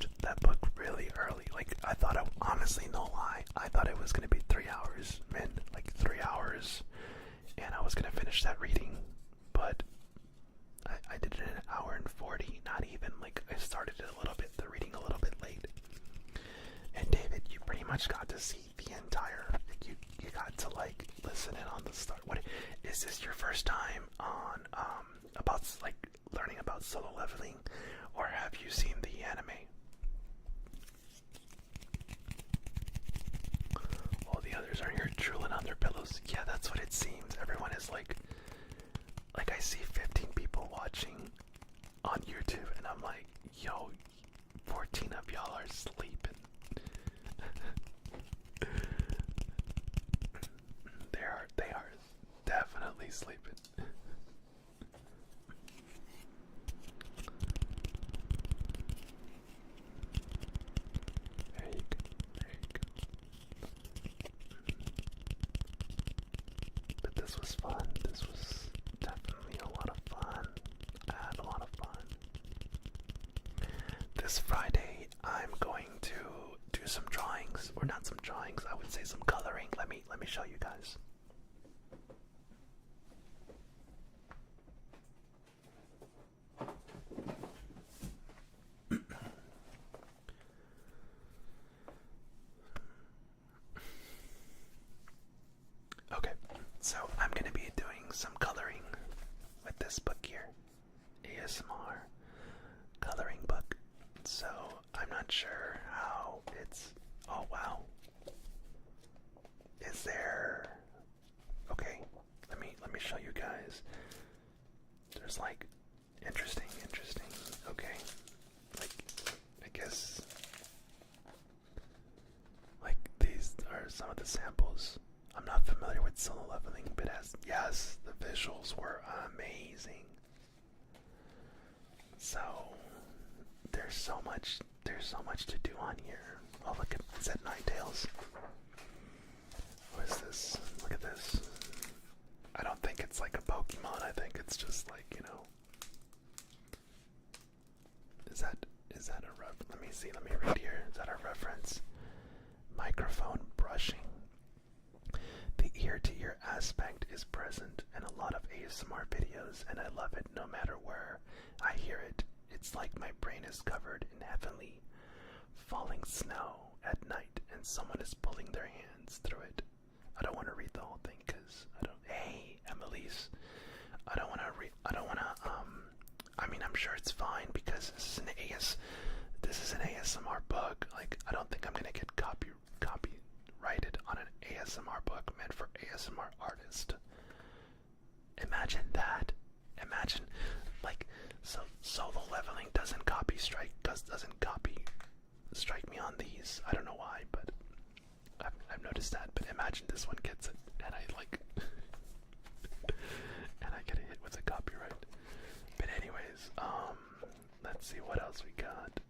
finished that book really early. Like, I thought, honestly, no lie, I thought it was going to be 3 hours, man, like 3 hours, and I was going to finish that reading, but I did it in an hour and 40, not even. Like, I started it a little bit, the reading a little bit late. And David, you pretty much got to see the entire, you got to, like, listen in on the start. What, is this your first time on, about, like, learning about Solo Leveling, or have you seen the anime? All the others are here drooling on their pillows. Yeah, that's what it seems. Everyone is like I see 15 people watching on YouTube, and I'm like, yo, 14 of y'all are sleeping. They are definitely sleeping. There you go. There you go. But this was fun. This was definitely a lot of fun. I had a lot of fun. This Friday, I'm going to do some drawings, or not some drawings, I would say some coloring. Let me show you guys. Okay, so I'm going to be doing some coloring with this book here. ASMR coloring book. So I'm not sure how it's. Oh wow. Is there? Okay, let me show you guys. There's like interesting. Okay, like I guess like these are some of the samples. I'm not familiar with Solo Leveling, but yes, the visuals were amazing. So there's so much to do on here. Oh, look at, is that Ninetales? What is this? Look at this. I don't think it's like a Pokemon. I think it's just like, you know. Is that a let me see, let me read here. Is that a reference? Microphone brushing. The ear-to-ear aspect is present in a lot of ASMR videos, and I love it no matter where I hear it. It's like my brain is covered in heavenly falling snow at night, and someone is pulling their hands through it. I don't want to read the whole thing because I don't. Hey, Emily's. I don't want to read. I don't want to. I mean, I'm sure it's fine because this is an ASMR book. Like, I don't think I'm gonna get copyrighted on an ASMR book meant for ASMR artist. Imagine that. Imagine, like, so Solo Leveling doesn't strike me on these. I don't know why, but I've noticed that. But imagine this one gets it, and I like, and I get hit with a copyright. But anyways, let's see what else we got.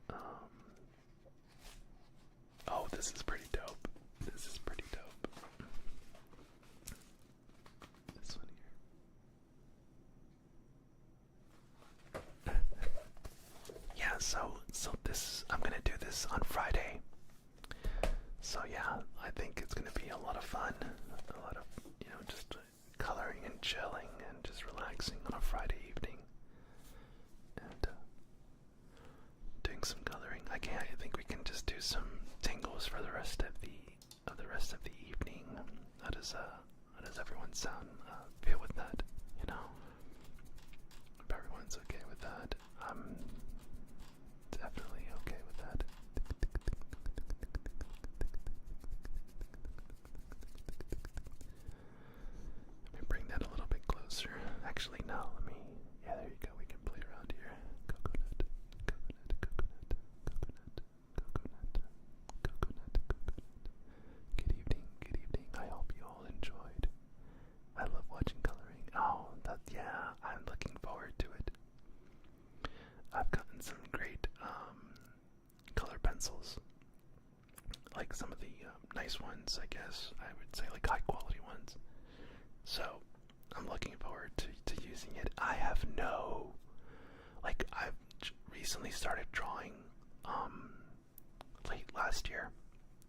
Oh, this is pretty dope. This is pretty dope. This one here. Yeah, so this, I'm gonna do this on Friday. So yeah, I think it's gonna be a lot of fun. A lot of, you know, just coloring and chilling and just relaxing on a Friday evening. And doing some coloring. I think we can just do some tingles for the rest of the evening. How does everyone feel with that? You know, if everyone's okay with that, I'm definitely okay with that. Let me bring that a little bit closer. Actually, no. Yeah, there you go. We can play around here. Coconut. Good evening. I hope you all enjoyed. I love watching coloring. Oh, yeah, I'm looking forward to it. I've gotten some great color pencils. Like some of the nice ones, I guess. I would say like high quality ones. So, I'm looking forward to using it. I have I've recently started drawing last year,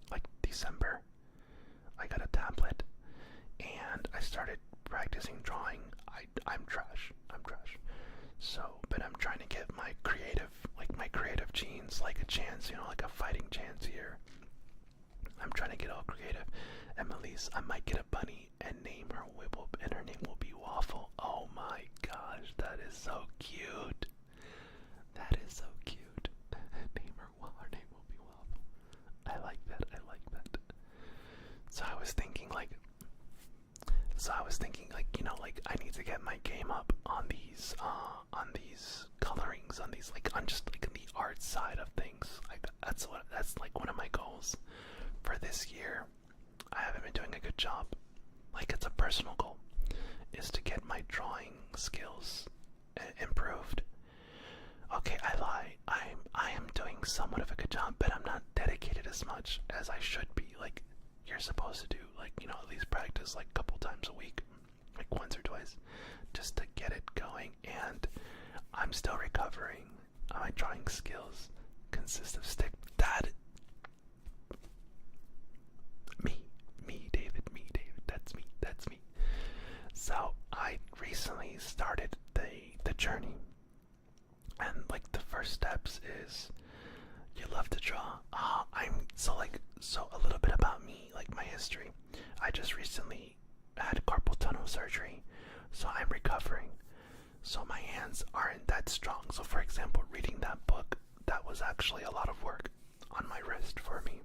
like December. I got a tablet and I started practicing drawing. I'm trash. So, but I'm trying to get my creative genes like a chance, like a fighting chance here. I'm trying to get all creative. Emily's, I might get a bunny and name her Wibble, and her name will be Waffle. Oh my gosh, that is so cute. That is so cute. Name her Waffle. Her name will be Waffle. I like that. So I was thinking like, I need to get my game up on these colorings, on just like the art side of things. Like that's like one of my goals for this year. I haven't been doing a good job. Like it's a personal goal, is to get my drawing skills improved. Okay, I lie. I am doing somewhat of a good job, but I'm not dedicated as much as I should be. Like you're supposed to do, like, at least practice like a couple times a week, like once or twice, just to get it going. And I'm still recovering. My drawing skills consist of stick. That me, David. That's me. So I recently started the journey, and like the first steps is you love to draw. So a little bit about me, like my history. I just recently had carpal tunnel surgery, so I'm recovering. So my hands aren't that strong. So for example, reading that book, that was actually a lot of work on my wrist for me,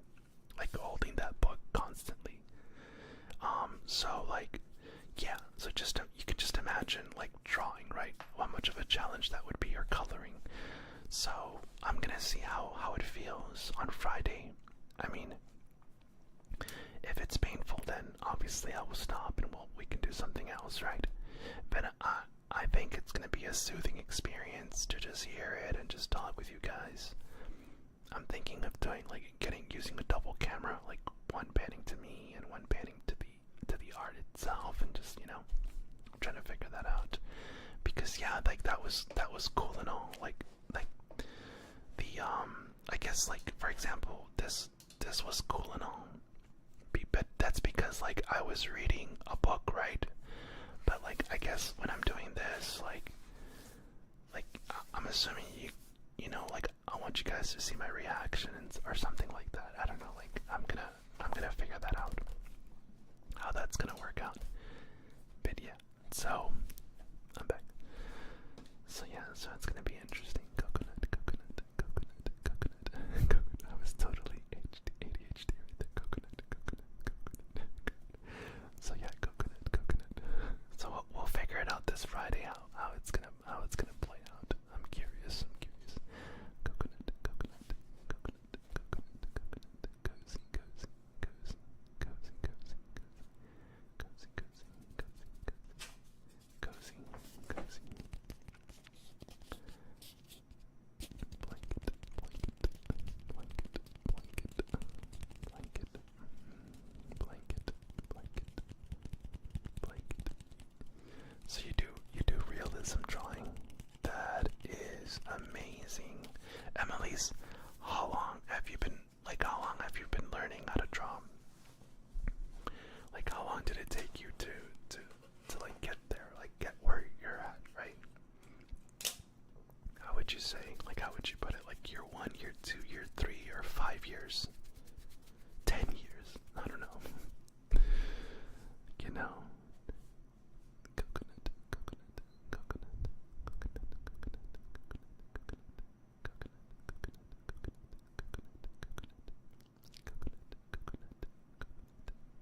like holding that book constantly. So like, yeah. So you could just imagine like drawing, right? How much of a challenge that would be, or coloring. So I'm gonna see how it feels on Friday. I mean, if it's painful, then obviously I will stop and we can do something else, right? But I think it's gonna be a soothing experience to just hear it and just talk with you guys. I'm thinking of doing using a double camera, like one panning to me and one panning to the art itself, and just trying to figure that out. Because yeah, like that was cool and all. Like the I guess like for example, this was cool and all. But that's because like I was reading a book, right? But like I guess when I'm doing this, like I'm assuming like I want you guys to see my reactions or something like that. I don't know. Like I'm gonna figure that out, how that's gonna work out. But yeah, so I'm back. So yeah, so it's gonna be interesting. Coconut. I was totally ADHD right there. Coconut. So yeah, coconut. So we'll figure it out this Friday how it's gonna play out. I'm curious. Coconut. Cozy. Blanket. So you do realism drawing. That is amazing. Emily's, how long have you been learning how to draw? Like how long did it take you to like get there, like get where you're at, right? How would you say, like how would you put it, like year 1, year 2, year 3, or 5 years? 10 years? I don't know. Coconut.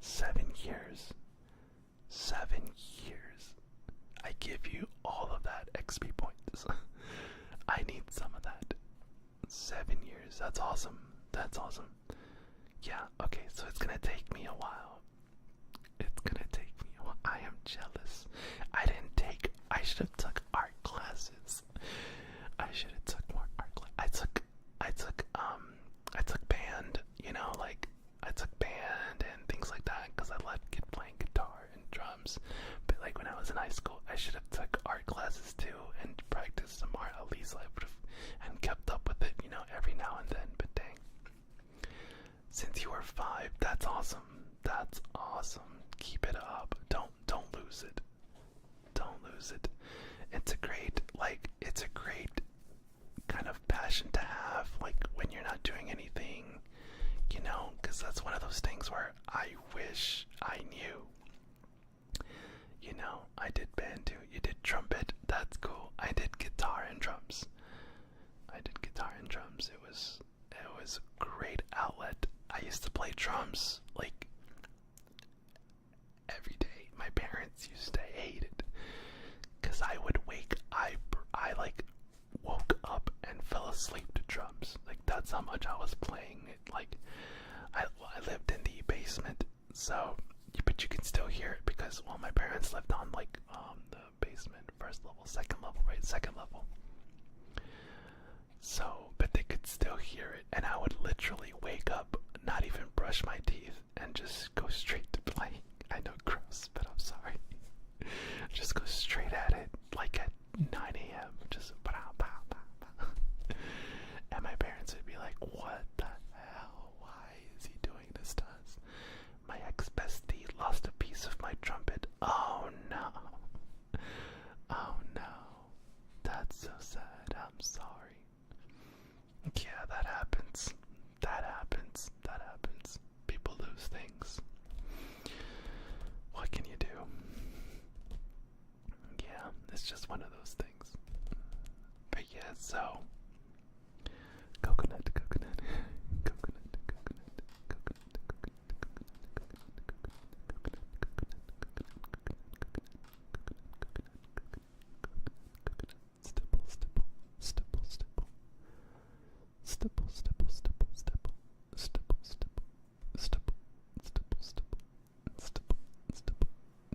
7 years. 7 years. I give you all of that XP points. I need some of that. 7 years. That's awesome. Yeah, okay, so it's gonna take me a while. I am jealous. I should have took art classes. I should have took more art classes. I took band, I took band and things like that because I liked playing guitar and drums. But like when I was in high school, I should have took art classes too and practiced some art. At least I would have and kept up with it, every now and then. But dang, Since you were 5, that's awesome. That's awesome. Keep it up. Don't lose it. Don't lose it. It's a great kind of passion to have, like when you're not doing anything, you know, because that's one of those things where I wish I knew. You know, I did band too. You did trumpet. That's cool. I did guitar and drums. It was a great outlet. I used to play drums like every day. My parents used to hate it because I would I like woke up and fell asleep to drums. Like that's how much I was playing it. Like I lived in the basement, so but you can still hear it because my parents lived on like the basement, first level, second level, right? Second level. So, but they could still hear it, and I would literally wake up, not even brush my teeth, and just go straight to playing. I know, gross, but I'm sorry. Just go straight at it, like at 9 a.m. Just pow, pow, pow, pow. And my parents would be like, "What the hell? Why is he doing this to us?" My ex-bestie lost a piece of my trumpet. Oh no. Oh no. That's so sad. I'm sorry. Yeah, that happens. That happens. That happens. People lose things. What can you do? Yeah, it's just one of those things. But yeah, so coconut, coconut, coconut, coconut, coconut, stipple, stipple, stipple, stipple. Stipple, stipple, stipple, stipple, stipple, stipple, stipple, stipple, stipple, stipple, stipple.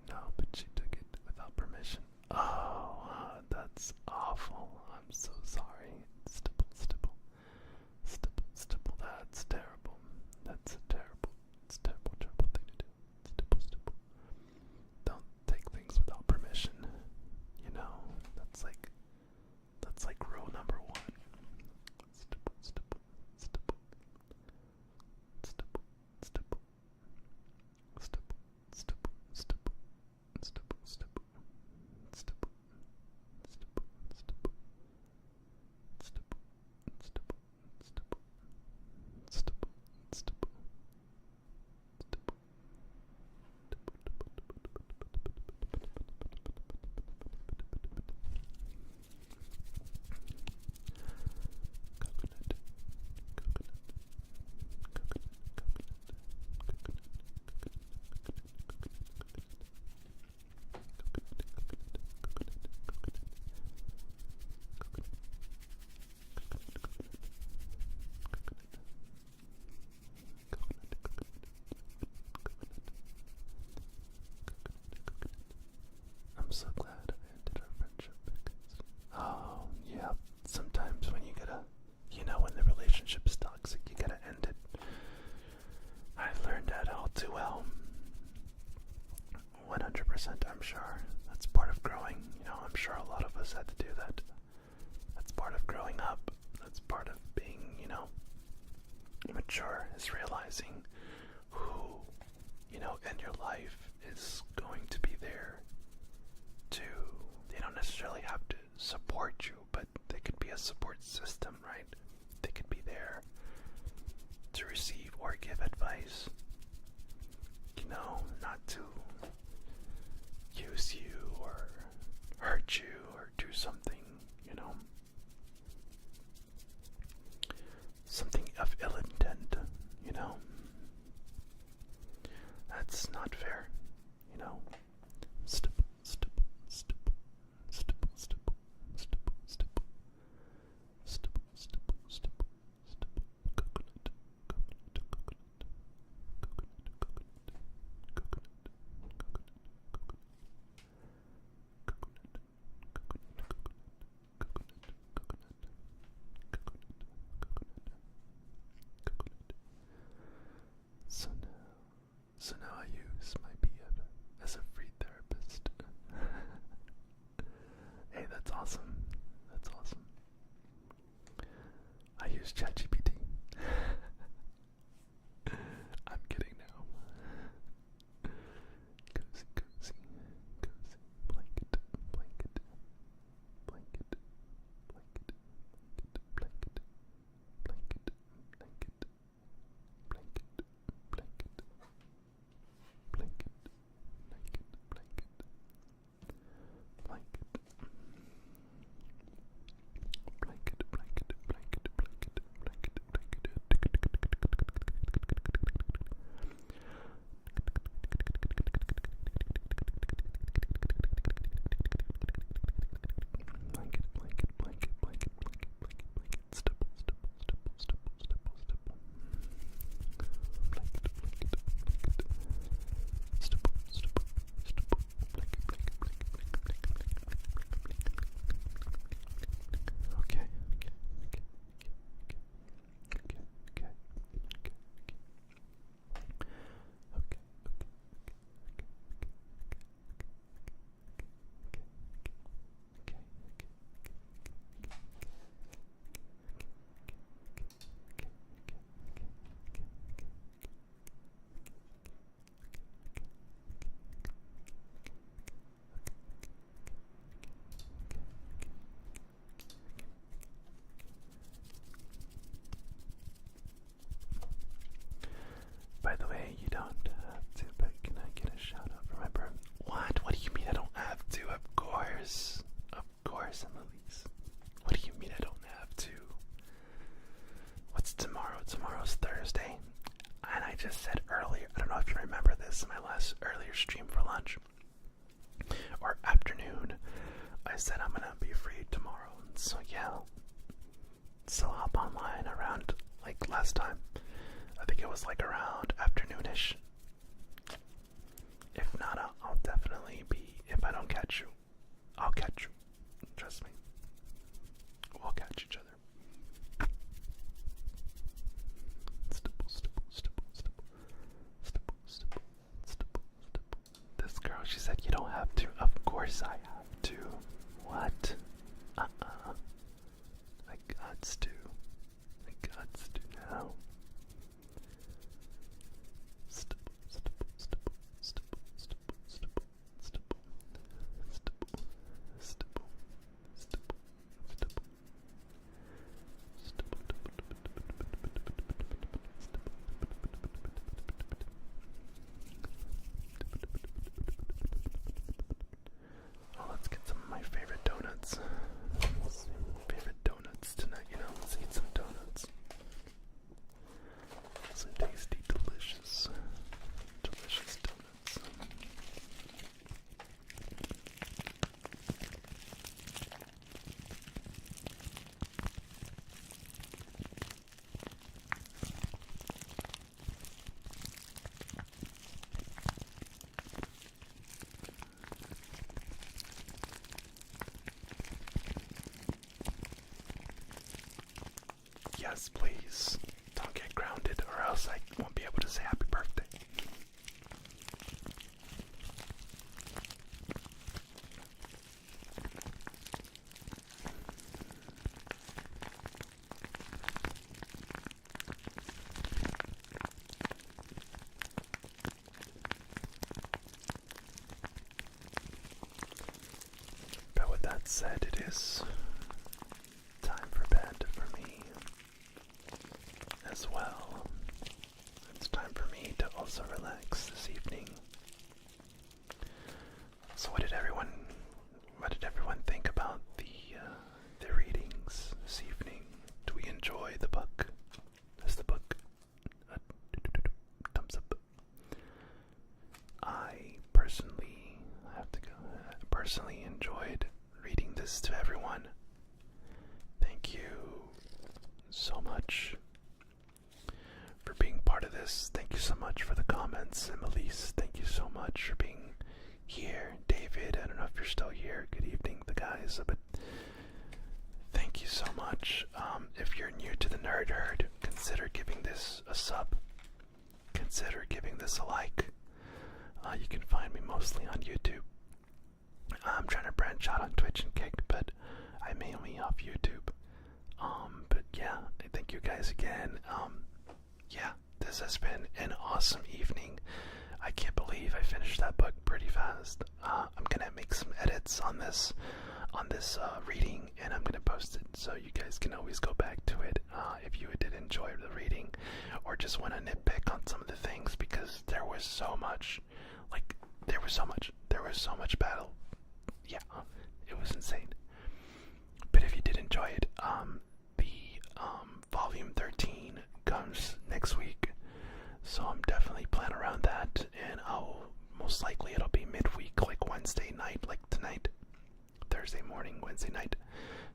No, but she took it without permission. Oh, that's awful. I'm so sorry. Stipple, stipple, stipple, stipple. That's terrible. That's a terrible, it's a terrible, terrible thing to do. Stipple, stipple. Don't take things without permission. You know, that's like rule number 1. Stipple, stipple, stipple, stipple, stipple, stipple, stipple, stipple, stipple, stipple, stipple, stipple, stipple, stipple, stipple, stipple, stipple, stipple, stipple. I'm so glad I ended our friendship because, oh, yeah, sometimes when you gotta, you know, when the relationship's toxic, you gotta end it. I've learned that all too well. 100%, I'm sure. That's part of growing. You know, I'm sure a lot of us had to do that. That's part of growing up. That's part of being, you know, mature, is realizing who, you know, in your life is going to be there to, they don't necessarily have to support you, but they could be a support system, right? They could be there to receive or give advice, you know, not to use you or hurt you or do something, you know, something of ill intent, you know. That's not fair, you know. Stipple, stipple, stipple, stipple, stipple, stipple, stipple, stipple, stipple, stipple, stipple, coconut, coconut, coconut, coconut, coconut, coconut, coconut, So now I use my BF as a free therapist. Hey, that's awesome. That's awesome. I use ChatGPT. I said I'm gonna be free tomorrow. So yeah. So hop online around like last time. I think it was like around afternoonish. If not, I'll definitely be. If I don't catch you, I'll catch you. Trust me. We'll catch each other. Stipple, stipple, stipple, stipple, stipple, stipple, stipple, stipple. This girl, she said you don't have to. Of course I have to. What? I gots to. I gots to now. Stipple, stipple, stipple, stipple, stipple, stipple, stipple, stipple, stipple, stipple, stipple. Oh, let's get some of my favorite donuts. Favorite donuts tonight, you know. Let's eat some donuts. Some tasty, delicious, delicious donuts. Yes, please. Don't get grounded or else I won't be able to say happy birthday. But with that said, it is time for bed for me as well. It's time for me to also relax this evening. So what did everyone think about the readings this evening? Do we enjoy the book? Is the book a thumbs up? I personally enjoyed reading this to everyone. Thank you so much for being part of this. Thank you so much for the comments. And Elise, thank you so much for being here. David, I don't know if you're still here. Good evening, the guys. But thank you so much. If you're new to the Nerd Herd, consider giving this a sub. Consider giving this a like. You can find me mostly on YouTube. I'm trying to branch out on Twitch and Kick, but I'm mainly off YouTube. But yeah, thank you guys again. Yeah, this has been an awesome evening. I can't believe I finished that book pretty fast. I'm gonna make some edits on this reading, and I'm gonna post it so you guys can always go back to it if you did enjoy the reading, or just want to nitpick on some of the things, because there was so much. There was so much battle. Yeah, it was insane. But if you did enjoy it, the volume 13 comes next week, so I'm definitely planning around that, and most likely it'll be midweek, like Wednesday night, like tonight, Thursday morning, Wednesday night.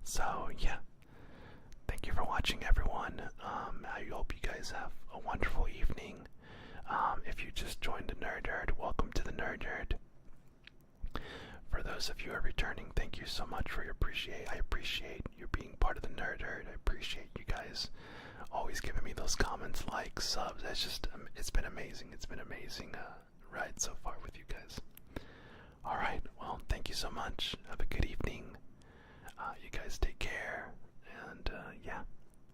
So yeah, thank you for watching, everyone. I hope you guys have a wonderful evening. If you just joined the Nerd Herd, welcome to the Nerd Herd. For those of you who are returning, thank you so much for your I appreciate you being part of the Nerd Herd. I appreciate you guys always giving me those comments, likes, subs. It's been amazing. It's been amazing ride so far with you guys. Alright, well, thank you so much. Have a good evening. You guys take care. And yeah,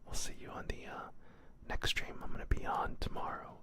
we'll see you on the next stream I'm going to be on tomorrow.